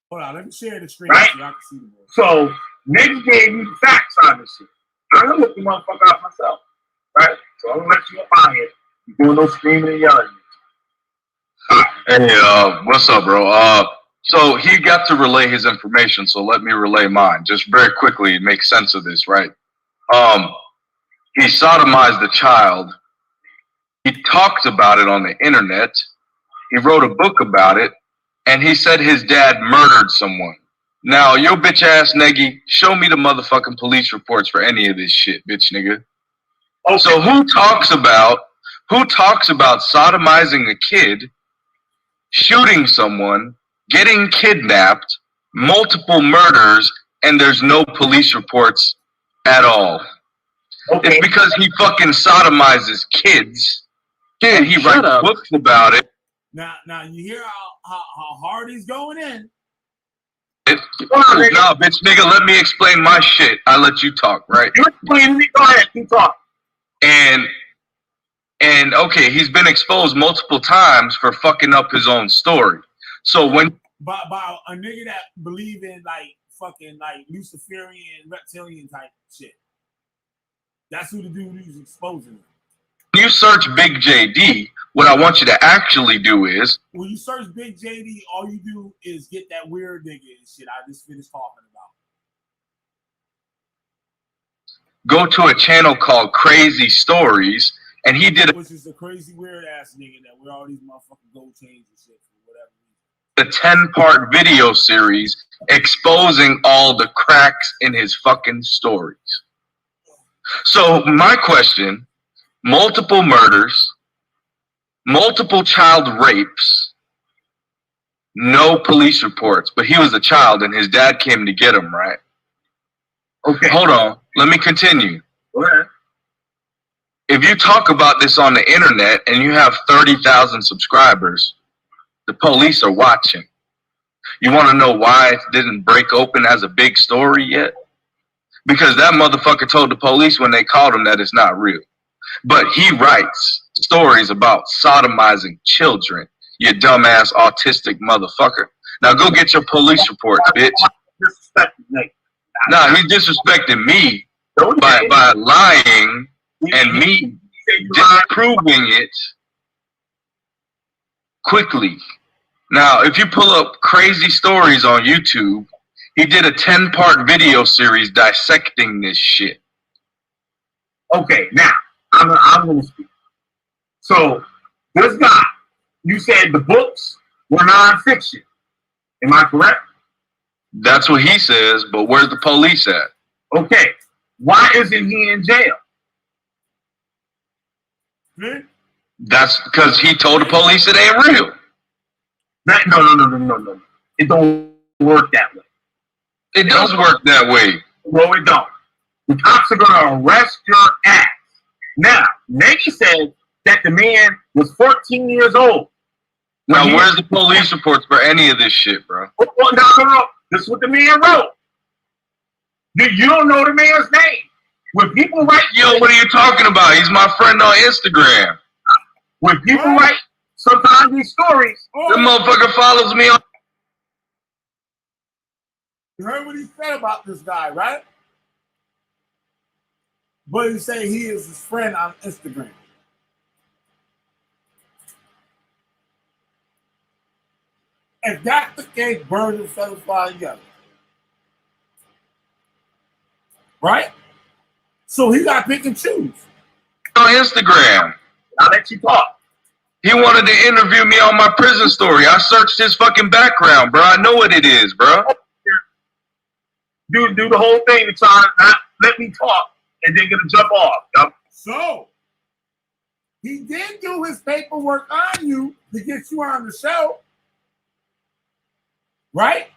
Hold on, let me share the screen right? so y'all can see the board. So Negi gave me the facts on this shit. I'm gonna look the motherfucker up myself. Right? So I'm gonna let you up out here. You're doing no screaming and yelling. Hey, what's up, bro? So he got to relay his information, so let me relay mine. Just very quickly, make sense of this, right? He sodomized a child. He talked about it on the internet. He wrote a book about it, and he said his dad murdered someone. Now, yo bitch ass Negi, show me the motherfucking police reports for any of this shit, bitch nigga. Oh, so who talks about sodomizing a kid, shooting someone, getting kidnapped, multiple murders, and there's no police reports at all? Okay. It's because he fucking sodomizes kids. Kid, he writes books about it. Now you hear how hard he's going in. Nah, bitch nigga, let me explain my shit. I let you talk, right? You explain me, go ahead, you talk. And okay, he's been exposed multiple times for fucking up his own story. So when by a nigga that believe in like fucking like Luciferian reptilian type shit. That's who the dude who's exposing him. When you search Big JD, what I want you to actually do is when you search Big JD, all you do is get that weird nigga and shit I just finished talking about. Go to a channel called Crazy Stories, and he did which is a crazy weird ass nigga that wear all these motherfucking gold chains and shit for a whatever reason. 10-part video series exposing all the cracks in his fucking stories. So my question, multiple murders, multiple child rapes, no police reports, but he was a child and his dad came to get him, right? Okay. Hold on. Let me continue. Go ahead. If you talk about this on the internet and you have 30,000 subscribers, the police are watching. You want to know why it didn't break open as a big story yet? Because that motherfucker told the police when they called him that it's not real. But he writes stories about sodomizing children, you dumbass autistic motherfucker. Now go get your police reports, bitch. Nah, he's disrespecting me by lying and me disproving it quickly. Now, if you pull up Crazy Stories on YouTube, he did a 10-part video series dissecting this shit. Okay, now, I'm going to speak. So, this guy, you said the books were nonfiction. Am I correct? That's what he says, but where's the police at? Okay, why isn't he in jail? That's because he told the police it ain't real. No. It don't work that way. It does work that way. No, it don't. The cops are going to arrest your ass. Now, Negi said that the man was 14 years old. Now, where's the police reports for any of this shit, bro? No. This is what the man wrote. You don't know the man's name. When people write... Yo, what are you talking about? He's my friend on Instagram. When people write sometimes these stories... The motherfucker follows me on... You heard what he said about this guy, right? But he said he is his friend on Instagram. If that's the case, birds and feathers fly together. Right? So he got to pick and choose. On Instagram. I'll let you talk. He wanted to interview me on my prison story. I searched his fucking background, bro. I know what it is, bro. Do the whole thing to try to not let me talk and then gonna jump off. Yep. So he did do his paperwork on you to get you on the show, right?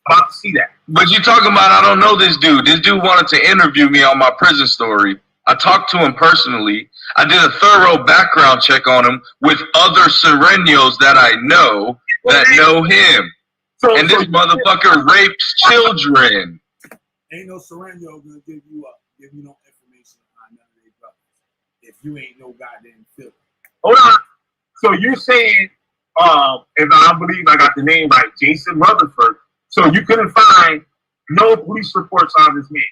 About to see that. But you talking about I don't know this dude. This dude wanted to interview me on my prison story. I talked to him personally. I did a thorough background check on him with other Serenos that I know that know him. And this motherfucker rapes children. Ain't no Sereno gonna give you no information on none of their brothers if you ain't no goddamn Philly. Hold on. So you're saying, if I believe I got the name right, Jason Rutherford. So you couldn't find no police reports on this man.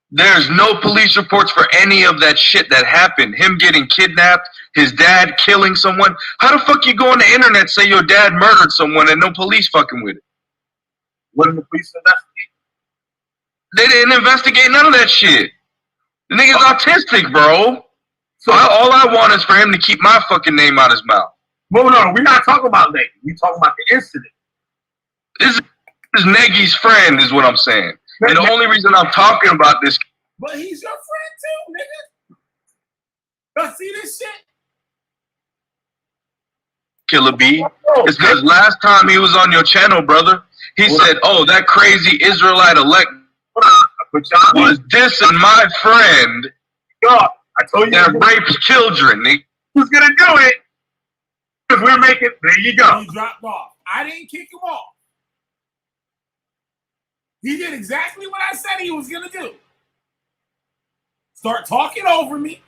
There's no police reports for any of that shit that happened. Him getting kidnapped, his dad killing someone. How the fuck you go on the internet say your dad murdered someone and no police fucking with it? What did the police investigate? They didn't investigate none of that shit. The nigga's autistic, bro. So all I want is for him to keep my fucking name out his mouth. No, we're not talking about that. We're talking about the incident. This is Negi's friend, is what I'm saying. And the only reason I'm talking about this... But he's your friend too, nigga. Y'all see this shit? Killah B. It's because last time he was on your channel, brother, he said, oh, that crazy Israelite elect was dissing my friend I told you that rapes children. Who's going to do it? Because we're making... There you go. He dropped off. I didn't kick him off. He did exactly what I said he was going to do. Start talking over me.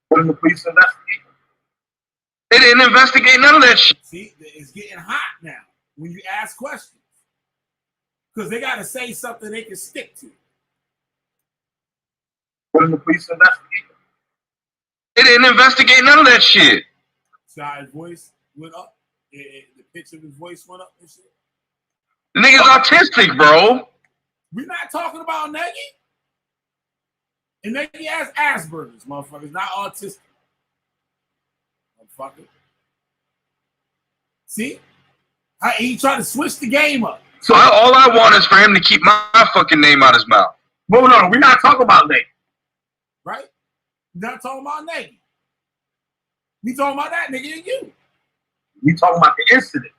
What did the police investigate? They didn't investigate none of that shit. See, it's getting hot now when you ask questions. Because they got to say something they can stick to. What did the police investigate? They didn't investigate none of that shit. See how his voice went up? The pitch of his voice went up and shit? The nigga's autistic, bro. We're not talking about Negi. And Negi has Asperger's, motherfuckers, not autistic. Motherfucker. See? He tried to switch the game up. So all I want is for him to keep my fucking name out his mouth. No, we're not talking about that. Right? We're not talking about Negi. We talking about that nigga and you. We talking about the incident.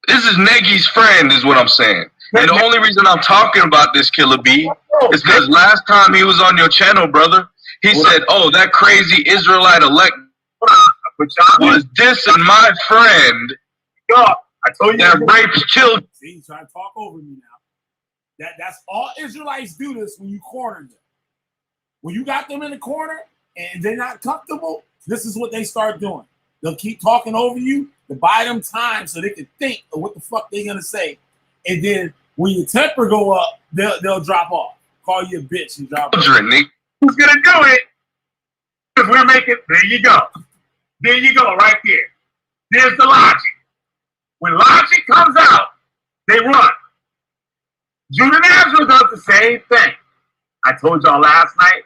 This is Negi's friend, is what I'm saying. And the only reason I'm talking about this, Killah B, is because last time he was on your channel, brother, he said, oh, that crazy Israelite elect was dissing my friend I told you that rapes children. See, he's trying to talk over me now. That's all Israelites do this when you corner them. When you got them in the corner and they're not comfortable, this is what they start doing. They'll keep talking over you to buy them time so they can think of what the fuck they're gonna say. And then when your temper go up, they'll drop off. Call you a bitch and drop off. Who's gonna do it? Because we're making... There you go. There you go, right there. There's the logic. When logic comes out, they run. Judah Nazarite does the same thing. I told y'all last night,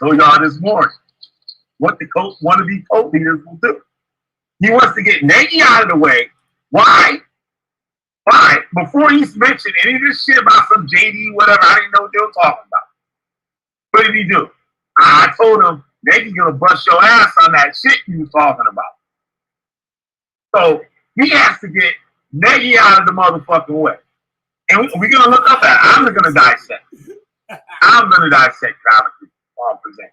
told y'all this morning, what the wannabe cult leaders will do. He wants to get Negi out of the way. Why? Why? Before he mentioned any of this shit about some JD, whatever, I didn't know what they were talking about. What did he do? I told him, Negi gonna bust your ass on that shit you was talking about. So he has to get Negi out of the motherfucking way. And we're gonna look up at I'm gonna dissect. I'm gonna dissect comedy on present.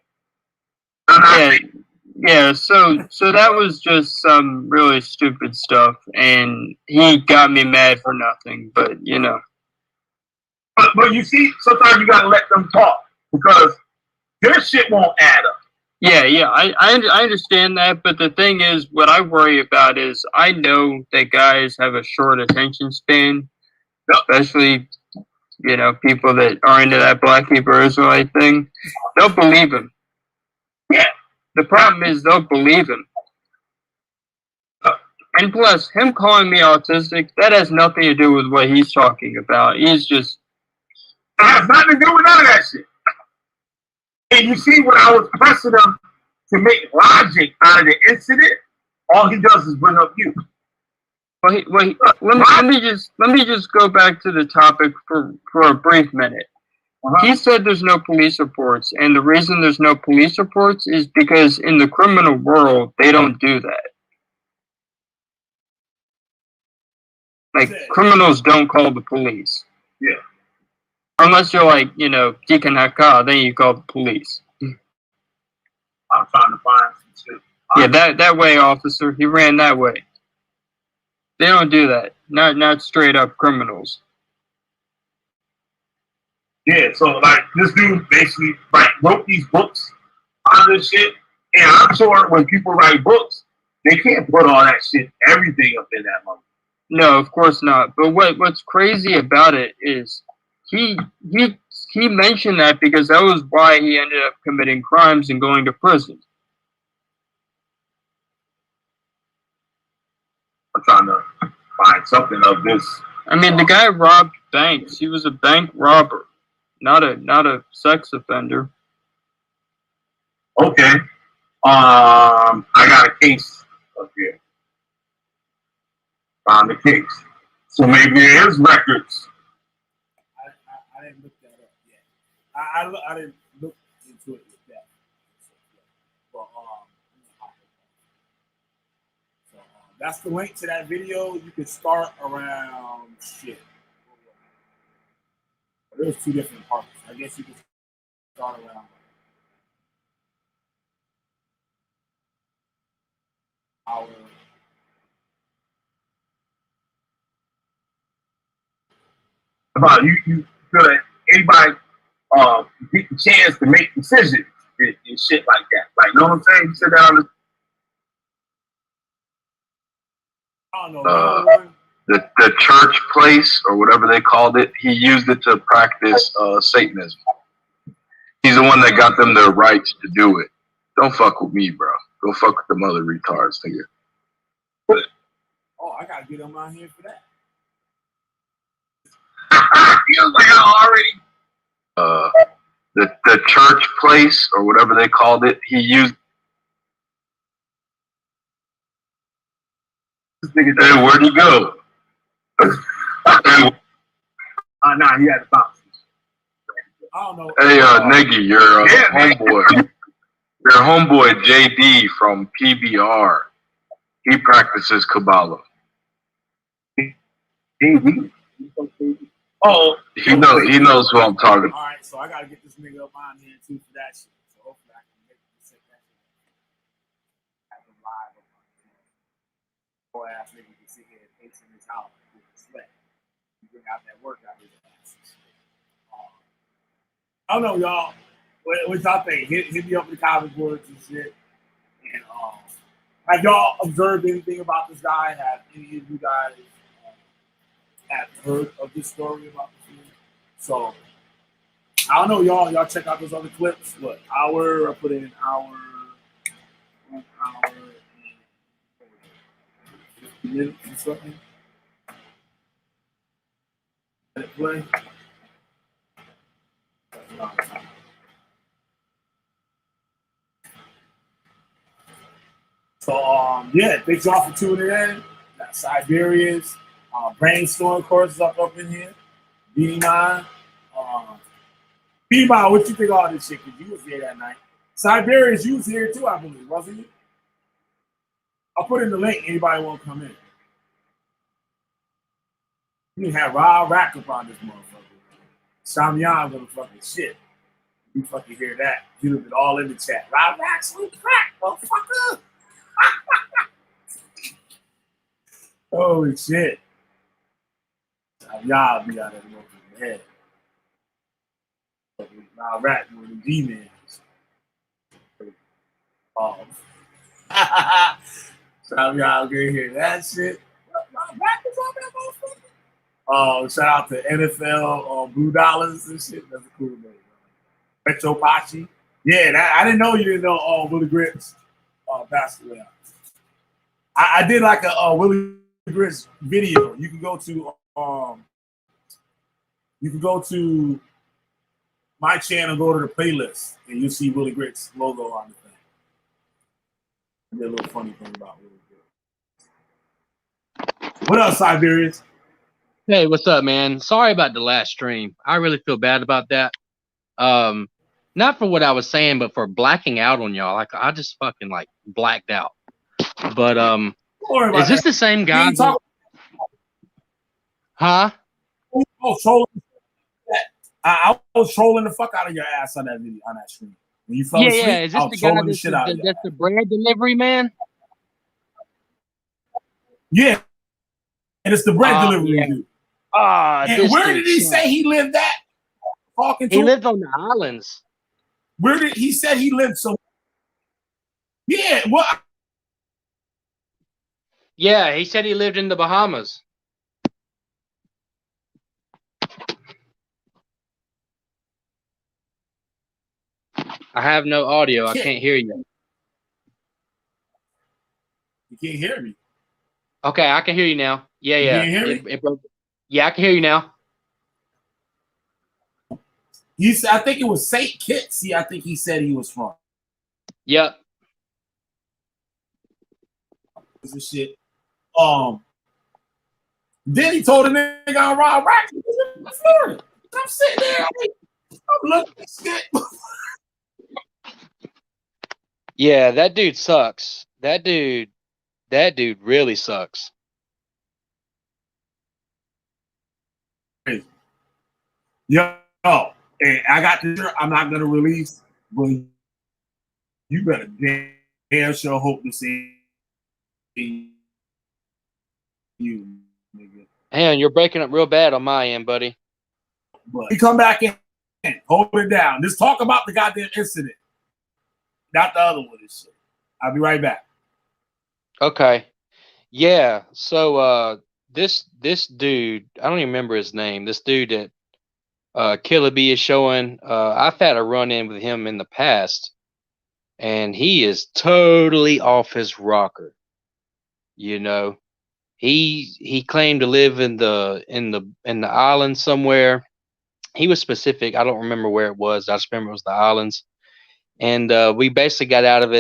Yeah, so that was just some really stupid stuff, and he got me mad for nothing. But you know, but you see, sometimes you gotta let them talk because their shit won't add up. Yeah, I understand that, but the thing is, what I worry about is I know that guys have a short attention span, especially people that are into that Black Hebrew Israelite thing. They'll believe him. Yeah. The problem is they'll believe him. And plus, him calling me autistic, that has nothing to do with what he's talking about. He's just... It has nothing to do with none of that shit. And you see, when I was pressing him to make logic out of the incident, all he does is bring up you. Wait. Let me just go back to the topic for a brief minute. He said there's no police reports, and the reason there's no police reports is because in the criminal world they don't do that. Like, criminals don't call the police. Yeah. Unless you're like, Deacon Haka, then you call the police. I'm trying to find some shit. Yeah, that way, officer. He ran that way. They don't do that. Not straight up criminals. Yeah, so like this dude basically wrote these books on this shit, and I'm sure when people write books, they can't put all that shit, everything up in that moment. No, of course not. But what's crazy about it is he mentioned that because that was why he ended up committing crimes and going to prison. I'm trying to find something of this. I mean, the guy robbed banks. He was a bank robber, not a sex offender. Okay. I got a case up here. Found the case. So maybe there is records. I didn't look that up yet. I didn't look into it with that. But that's the link to that video. You can start around shit. There's two different parts. I guess you can start around. Our About you feel that anybody get the chance to make decisions and shit like that. Like, you know what I'm saying? You sit down and I don't know. The church place or whatever they called it, he used it to practice Satanism. He's the one that got them the rights to do it. Don't fuck with me, bro. Go fuck with them other retards, nigga. Oh, I gotta get him out here for that. feels like I already. The church place or whatever they called it, he used. Hey, where'd he go? Nah, he had to bounce. I don't know. Hey, Negi, your homeboy. Your homeboy JD from PBR. He practices Kabbalah. Oh, he knows who I'm talking about. All right, so I gotta get this nigga up on here too for that shit. So hopefully I can make this that shit. Have him live up on here. Boy ass nigga can sit here and pace in his house with the sweat. You bring out that workout his ass. I don't know, y'all. What y'all think? Hit me up in the comment boards and shit. And have y'all observed anything about this guy? Have any of you guys have heard of this story about this man? So I don't know, y'all. Y'all check out those other clips. What hour? I put in an hour, 1 hour and 50 minutes or something. Let it play. That's a lot of time. So yeah, thanks y'all for tuning in. Got Siberians, brainstorm courses up in here. B9. B9, what you think of all this shit? Cause you was here that night. Siberians, you was here too, I believe, wasn't you? I'll put in the link. Anybody want to come in? You can have Rob Rack up on this motherfucker. Shamyan gonna fucking shit. You fucking hear that? You'd have been all in the chat. Rob Rack, sweet crack, motherfucker. Holy shit. Y'all be out of the head. Rob Rack with the D-Mans. Some y'all can hear that shit. Rob Rack is on that motherfucker. Shout out to NFL Blue Dollars and shit. That's a cool name. Petro Pachi. Yeah, I didn't know you didn't know Willie Grits passed away. I did like a Willie Grits video. You can go to my channel, go to the playlist, and you'll see Willie Grits logo on the thing. There's a little funny thing about Willie Grits. What else, Siberians? Hey, what's up, man? Sorry about the last stream. I really feel bad about that. Not for what I was saying, but for blacking out on y'all. Like I just fucking like blacked out. But is this the same guy? Huh? I was trolling the fuck out of your ass on that video, on that stream. When you fell asleep, Is this the guy that's the bread delivery man? Yeah. And it's the bread delivery dude. And where did he say he lived at? He lived on the islands. Where did he said he lived? So yeah, what? Yeah, he said he lived in the Bahamas. I have no audio. I can't hear you. You can't hear me. Okay, I can hear you now. Yeah. You can't hear me? Yeah, I can hear you now. He said, I think it was St. Kitts. I think he said he was from. Yep. This shit. Then he told the nigga on Rob Rack, he's in Florida. I'm sitting there, I'm looking at shit. Yeah, that dude sucks. That dude really sucks. Yo, hey, I got the shirt I'm not gonna release, but you better damn sure hope to see you, nigga. Man, you're breaking up real bad on my end, buddy. But you come back in, hold it down. Just talk about the goddamn incident, not the other one. This shit. I'll be right back. Okay. Yeah. So this dude, I don't even remember his name. This dude that Killah B is showing, I've had a run in with him in the past, and he is totally off his rocker. You know, he claimed to live in the island somewhere. He was specific. I don't remember where it was. I just remember it was the islands. And we basically got out of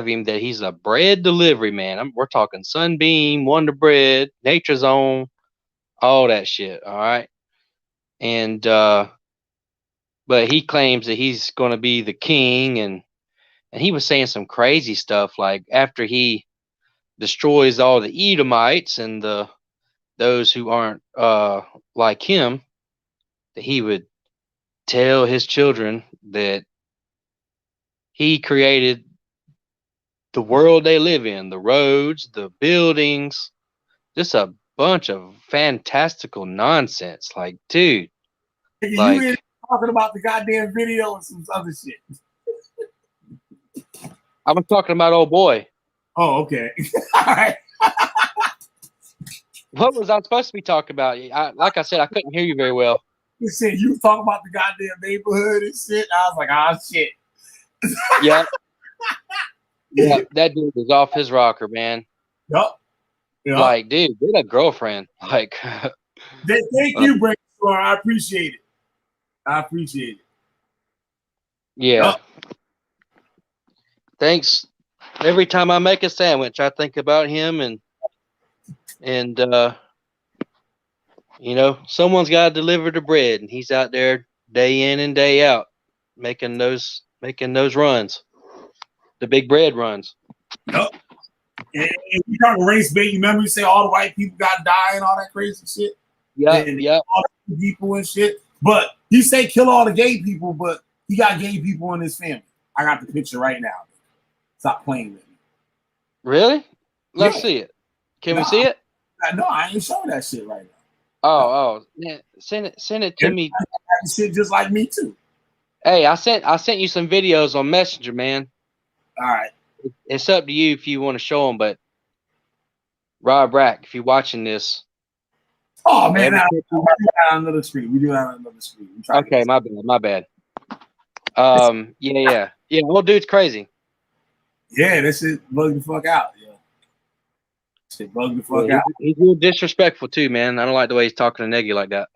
him that he's a bread delivery man. We're talking Sunbeam, Wonder Bread, Nature's Own, all that shit. All right. And but he claims that he's going to be the king, and he was saying some crazy stuff like after he destroys all the Edomites and those who aren't like him, that he would tell his children that he created the world they live in, the roads, the buildings, just a bunch of fantastical nonsense. Like, dude, like, you ain't talking about the goddamn video and some other shit. I was talking about old boy. Oh, okay. All right. What was I supposed to be talking about? Like I said, I couldn't hear you very well. You said you was talking about the goddamn neighborhood and shit. I was like, oh shit. Yeah. Yeah, that dude is off his rocker, man. Yup. Like, dude, get a girlfriend. Like, thank you, Brainstorm. I appreciate it. Yeah. Yep. Thanks. Every time I make a sandwich, I think about him, and you know, someone's got to deliver the bread, and he's out there day in and day out making those runs, the big bread runs. Yep. And you talking race bait, you remember you say all the white people got to die and all that crazy shit? Yeah. All the people and shit. But he say kill all the gay people, but he got gay people in his family. I got the picture right now. Stop playing with me. Really? Let's see it. Can we see it? No, I ain't showing that shit right now. Oh, yeah. Send it to me. Shit just like me too. Hey, I sent you some videos on Messenger, man. All right. It's up to you if you want to show them, but Rob Rack, if you're watching this. Oh man, we do have another screen. Okay, my bad. Yeah. Old dude's crazy. Yeah, that shit bugged the fuck out. Yeah, shit bugged the fuck out. He's real disrespectful too, man. I don't like the way he's talking to Negi like that.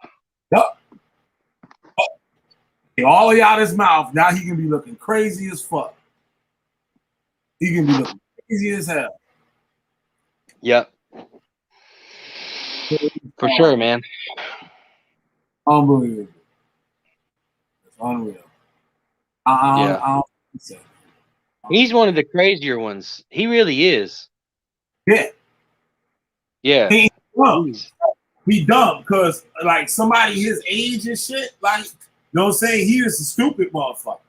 Yup. All of y'all his mouth. Now he can be looking crazy as fuck. He can be looking crazy as hell. Yep. For sure, man. Unbelievable. It's unreal. I don't say. He's one of the crazier ones. He really is. Yeah. Yeah. He dumb. He dumb because like somebody his age and shit, like, you know what I'm saying? He is a stupid motherfucker.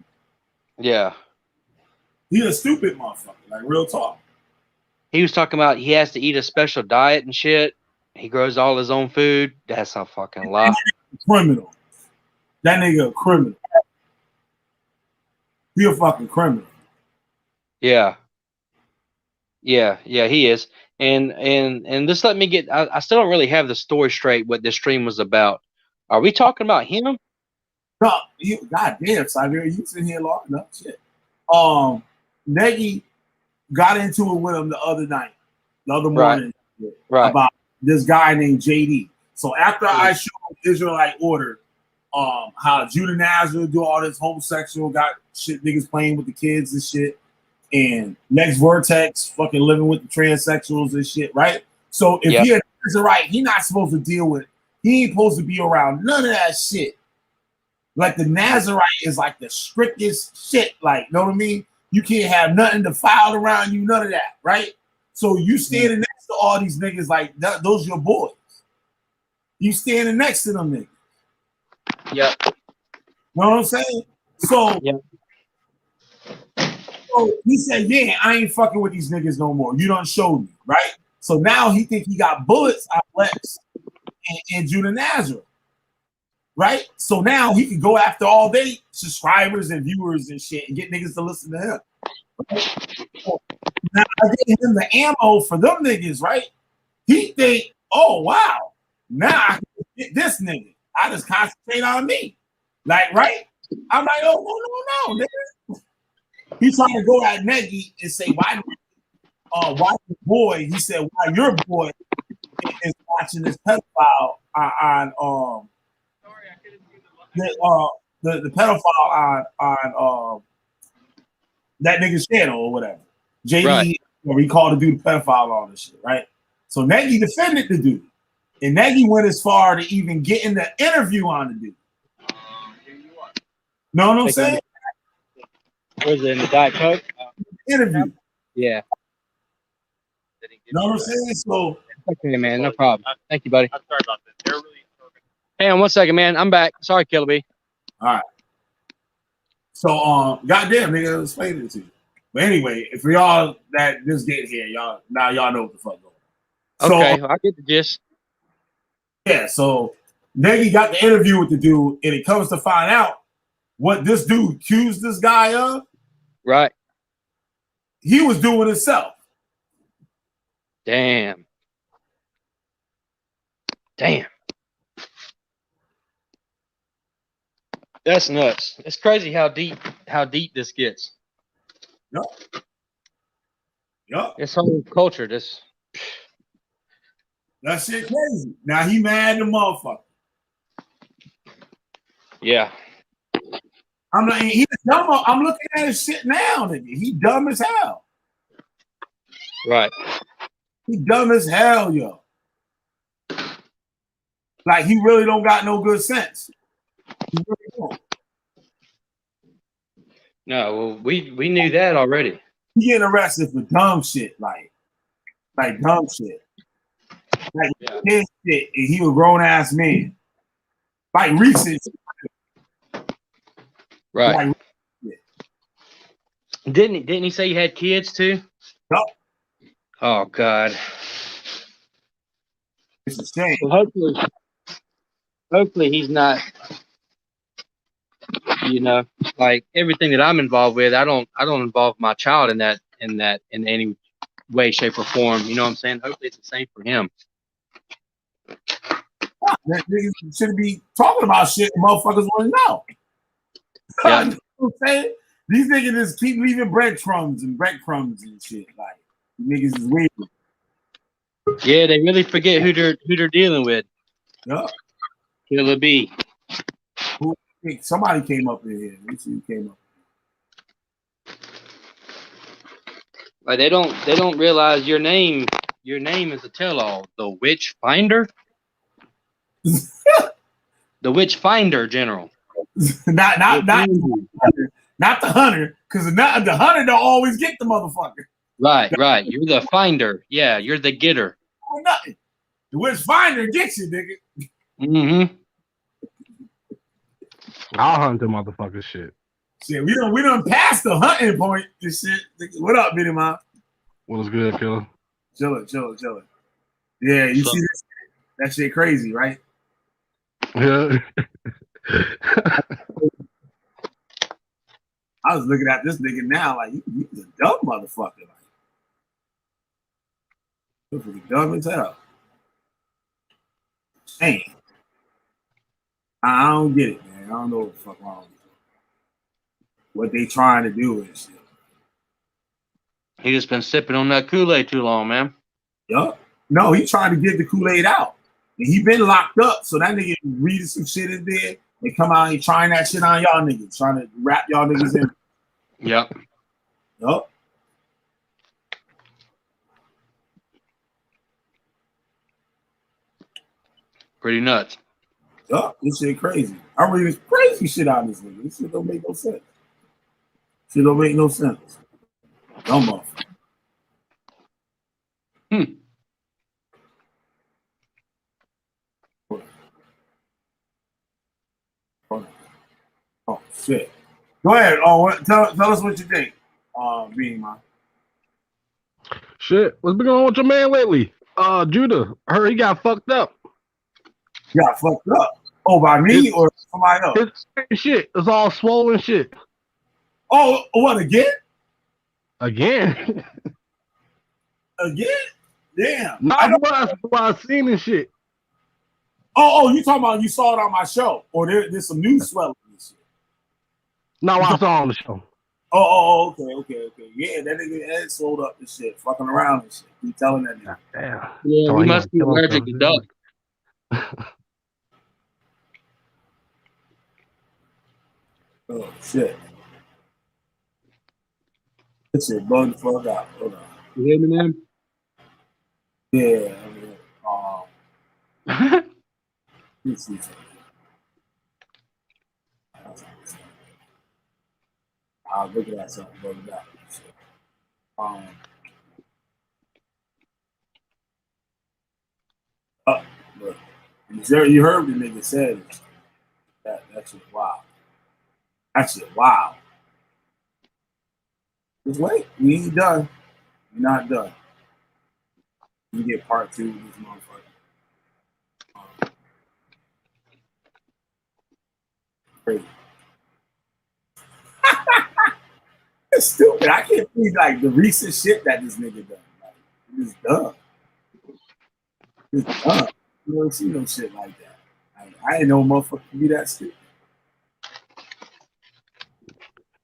Yeah. He a stupid motherfucker, like real talk. He was talking about he has to eat a special diet and shit. He grows all his own food. That's a fucking lie. Criminal. That nigga a criminal. He a fucking criminal. Yeah. Yeah, he is. And just let me get I still don't really have the story straight what this stream was about. Are we talking about him? No, goddamn, Siberia, you sitting here long enough. Shit. Negi got into it with him the other morning, right, about this guy named JD. So after I showed Israelite Order, how Judah Nazarite do all this homosexual got shit, niggas playing with the kids and shit, and Next Vortex fucking living with the transsexuals and shit, right? So if he an Nazarite, he not supposed to deal with. He ain't supposed to be around none of that shit. Like the Nazarite is like the strictest shit. Like, know what I mean? You can't have nothing defiled around you, none of that, right? So you standing next to all these niggas like those your boys. You standing next to them niggas. Yep. Know what I'm saying? So, so he said, yeah, I ain't fucking with these niggas no more. You done showed me, right? So now he think he got bullets out Lex and Judah Nazarite. Right? So now he can go after all they subscribers and viewers and shit and get niggas to listen to him. Right? So now I gave him the ammo for them niggas, right? He think, oh wow, now I can get this nigga. I just concentrate on me. Like, right? I'm like, oh no, nigga. He trying to go at Negi and say, why the boy, he said, why your boy is watching this pedophile on the pedophile on that nigga's channel or whatever. JD, he called the dude pedophile on this shit, right? So Negi defended the dude. And Negi went as far to even getting the interview on the dude. Know what I'm saying? Was it in the Diet Coke? Interview. Yeah. Know what I'm saying? So okay, man, no problem. Thank you, buddy. I'm sorry about this. They're really hang on 1 second, man. I'm back. Sorry, Killah B. All right. So goddamn, nigga, explain it to you. But anyway, if for y'all that just get here, y'all know what the fuck going on. Okay, I get the gist. Yeah, so Negi got the interview with the dude, and it comes to find out what this dude accused this guy of. Right. He was doing himself. Damn. That's nuts. It's crazy how deep this gets. Yup. This whole culture, that shit crazy. Now he mad the motherfucker. Yeah. I'm looking at his shit now, nigga. He dumb as hell. Right. He dumb as hell, yo. Like he really don't got no good sense. He really don't. No, well, we knew that already. He getting arrested for dumb shit, like dumb shit. Like his shit, and he was a grown ass man. Like recent. Right. Like, didn't he say he had kids too? No. Oh God. It's a shame. Well, hopefully he's not. You know, like everything that I'm involved with, I don't involve my child in that in any way, shape, or form. You know what I'm saying? Hopefully it's the same for him. That niggas shouldn't be talking about shit motherfuckers want to know. Yeah. You know what I'm saying? These niggas just keep leaving breadcrumbs and shit. Like niggas is weird. Yeah, they really forget who they're dealing with. Yeah. Killah B. Somebody came up in here. Let me see who came up. Like they don't realize your name is a tell-all. The Witchfinder. The Witchfinder general. not the hunter, because the hunter don't always get the motherfucker. Right. You're the finder. Yeah, you're the getter. Oh, nothing. The Witchfinder gets you, nigga. Mm-hmm. I'll hunt the motherfucker shit. Shit, we done passed the hunting point. This shit. What up, Bitty Mom? What was good, Killah? Chillin'. Yeah, you see this? That shit crazy, right? Yeah. I was looking at this nigga now, like, you a dumb motherfucker. Like, this is dumb as hell. Damn. I don't get it, man. I don't know what the fuck wrong with it. What they trying to do and shit. He just been sipping on that Kool-Aid too long, man. Yup. No, he trying to get the Kool-Aid out. And he been locked up, so that nigga reading some shit in there and come out and trying that shit on y'all niggas, trying to wrap y'all niggas in. Yep. Yup. Pretty nuts. Yup, this shit crazy. I'm reading crazy shit out of this nigga. This shit don't make no sense. Shit don't make no sense. Dumb motherfucker. Oh shit. Go ahead. Oh, tell us what you think. Being mine. Shit, what's been going on with your man lately? Judah, I heard he got fucked up. Got fucked up. Oh, by me or somebody else? His shit is all swollen shit. Oh, what again? Again? Again? Damn. Not what I seen and shit. Oh, you talking about you saw it on my show, or there's some new swelling and shit. No, I saw on the show. Oh, okay. Yeah, that nigga head swelled up and shit, fucking around and shit. You telling that nigga? Damn. Yeah, So he he must be allergic to duck. Oh shit. This shit blowing the fuck out. Hold on. You hear me, man? Yeah. Let me see something. I'll look at that something, brother. Look. You heard the nigga said that shit wild. That shit wild. Just wait. We ain't done. We're not done. You get part 2 of this motherfucker. Crazy. It's stupid. I can't believe like the recent shit that this nigga done. Like, it's dumb. It's dumb. You don't see no shit like that. I ain't no motherfucker to be that stupid.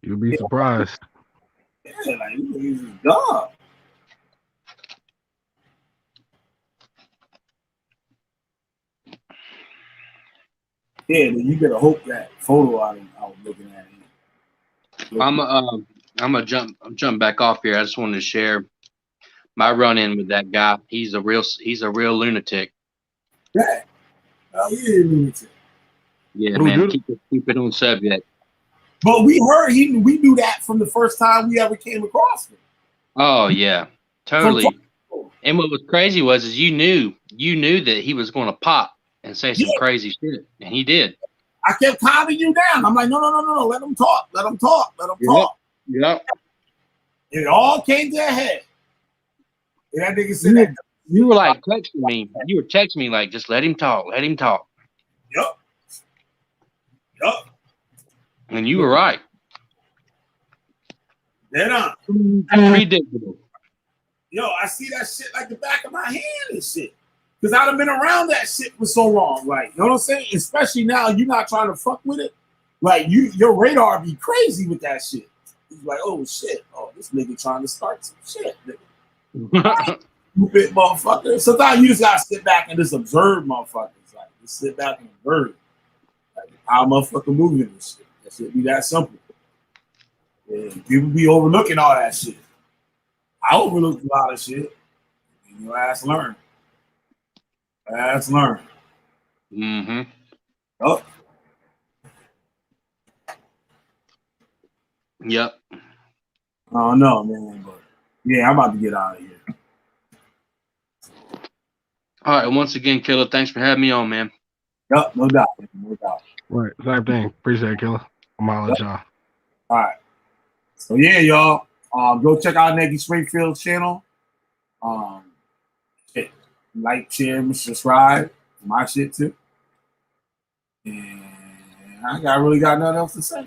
You'll be surprised. Yeah, like these is dumb. Yeah, then you better hope that photo I was looking at. I'm gonna jump back off here. I just wanted to share my run-in with that guy. He's a real lunatic. Yeah. Oh, yeah, lunatic. Yeah, man. Keep it on subject. But we heard we knew that from the first time we ever came across him. Oh yeah, totally. And what was crazy is you knew that he was going to pop and say some crazy shit, and he did. I kept calming you down. I'm like, no. Let him talk. Yep. It all came to a head. And that nigga said that. You were like texting me. You were texting me like, just let him talk. Yup. And you were right. Dead on. Predictable. Yo, I see that shit like the back of my hand and shit. Because I'd have been around that shit for so long. Like, you know what I'm saying? Especially now you're not trying to fuck with it. Like, your radar be crazy with that shit. It's like, oh, shit. Oh, this nigga trying to start some shit. Stupid motherfucker. Sometimes you just got to sit back and just observe motherfuckers. Like, just sit back and observe. Like, how motherfucker moving and shit. That shit be that simple. And people be overlooking all that shit. I overlooked a lot of shit. And your ass learn. Mm-hmm. Oh. Yep. I don't know, man, but yeah, I'm about to get out of here. All right. Once again, Killah, thanks for having me on, man. Yep, no doubt, no doubt. Right, same thing. Appreciate it, Killah. I'm all at y'all. All right. So yeah, y'all, go check out Negi Springfield's channel. Like, share, and subscribe to my shit too. And I really got nothing else to say.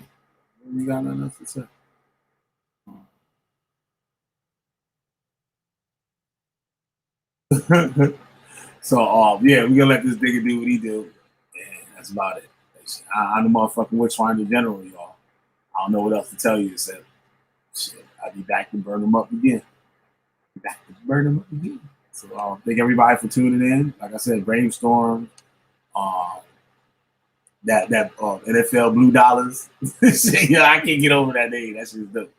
So yeah, we're gonna let this nigga do what he do. And that's about it. I'm the motherfucking Witchfinder general, y'all. I don't know what else to tell you except shit, I'll be back to burn them up again. So thank everybody for tuning in. Like I said, Brainstorm, that NFL Blue Dollars. Yeah, I can't get over that name. That shit's dope.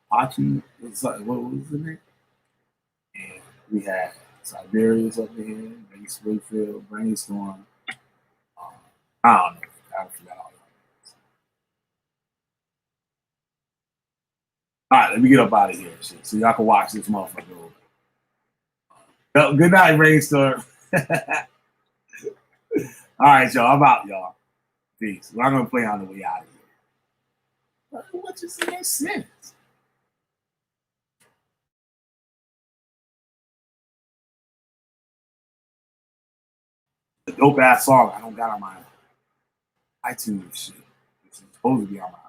Hachi, what was the name? And we had Siberia's up here, Negi Springfield, Brainstorm. I don't know. I forgot all that. All right, let me get up out of here, shit, so y'all can watch this motherfucker over. Good night, Brainstorm. All right, y'all. I'm out, y'all. Peace. We're not gonna play on the way out of here. What you say that sense? The dope ass song I don't got on my iTunes shit. It's supposed to be on my iTunes.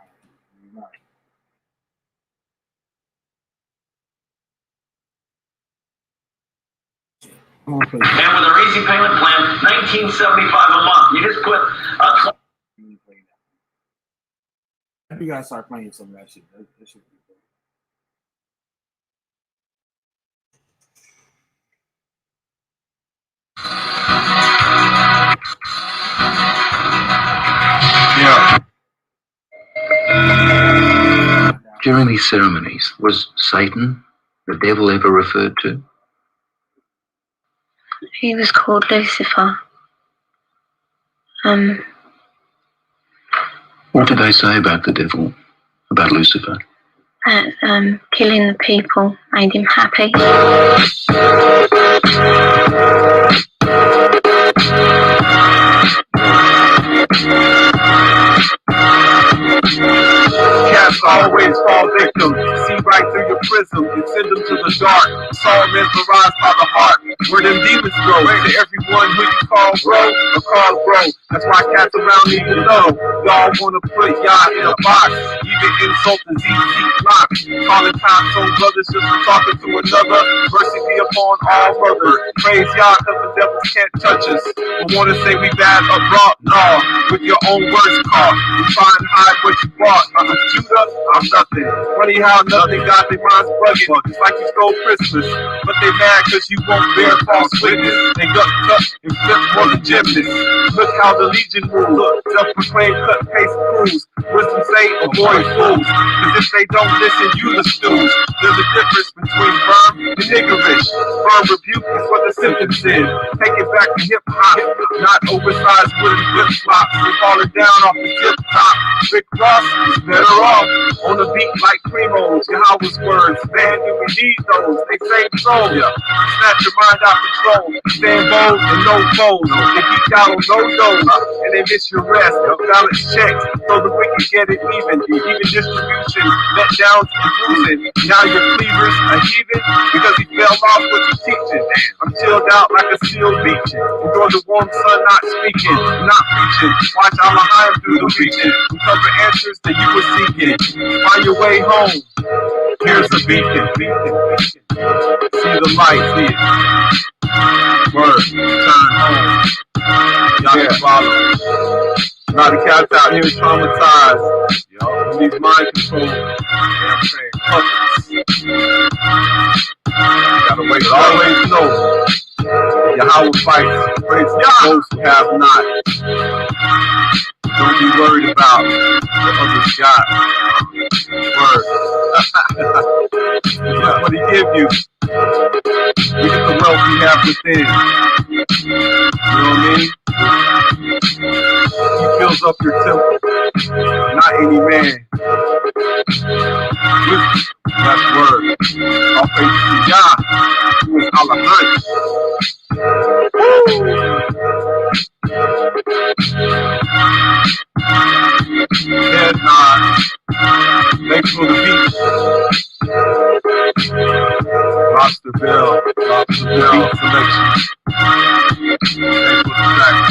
And with our easy payment plan, $19.75 a month. You just put a you guys start playing some of that shit. That should be cool. Yeah. During these ceremonies, was Satan the devil ever referred to? He was called Lucifer. What did they say about the devil, about Lucifer? Killing the people made him happy. Cats always fall victim. See right through your prism and send them to the dark. Saw mesmerized by the heart. Where them demons grow. To everyone who you call bro or call bro. That's why cats around need to know. Y'all wanna put y'all in a box. Even insult the ZZ block. Calling time zone brothers just for talking to another. Mercy be upon all brothers. Praise y'all cause the devils can't touch us. I wanna say we bad abroad. No, with your own words caught. You try and hide what you bought. I'm a Judah, I'm nothing. Funny how nothing got their minds bugging. It's like you stole Christmas. But they mad cause you won't bear false witness. They got cut and flip for the gymnast. Look how the legion moves. Self-proclaimed cut paste crews. Wisdom say avoid fools. Cause if they don't listen, you the stews. There's a difference between firm and niggerish. Firm rebuke is what the sentence is. Take it back to hip hop. Not oversized wooden flip flops. They falling down off the tip top. Rick Ross is better off on a beat like Primo's. Yahweh's words, man, do we need those? They save soul. Snatch your mind out control. Stand bold and no foes. They geek out on no dose. And they miss your rest. Balance checks so the wicked get it even. Even distribution, let downs and bruising. Now your cleavers are heaving because he fell off what you're teaching. I'm chilled out like a seal beaching. Enjoy the warm sun, not speaking, not preaching. Watch Allahim do the reaching. Uncover answers that you were seeking. Find your way home. Here's a beacon. See the light, see it. Word, turn home. Y'all can follow. A lot of cats out here traumatized. Yo, these mind control. You know what I'm saying? Puppets. Gotta wait. But always know. Yahweh fights. Praise those who have not. Don't be worried about what others got. Word. That's what he give you. You get the wealth you have within. You know what I mean? He fills up your temple, not any man. That's word. All praise to Yah, who is Allah. Head nod. Thanks for the beat. Lobster Bell beat selection. Thanks for the track.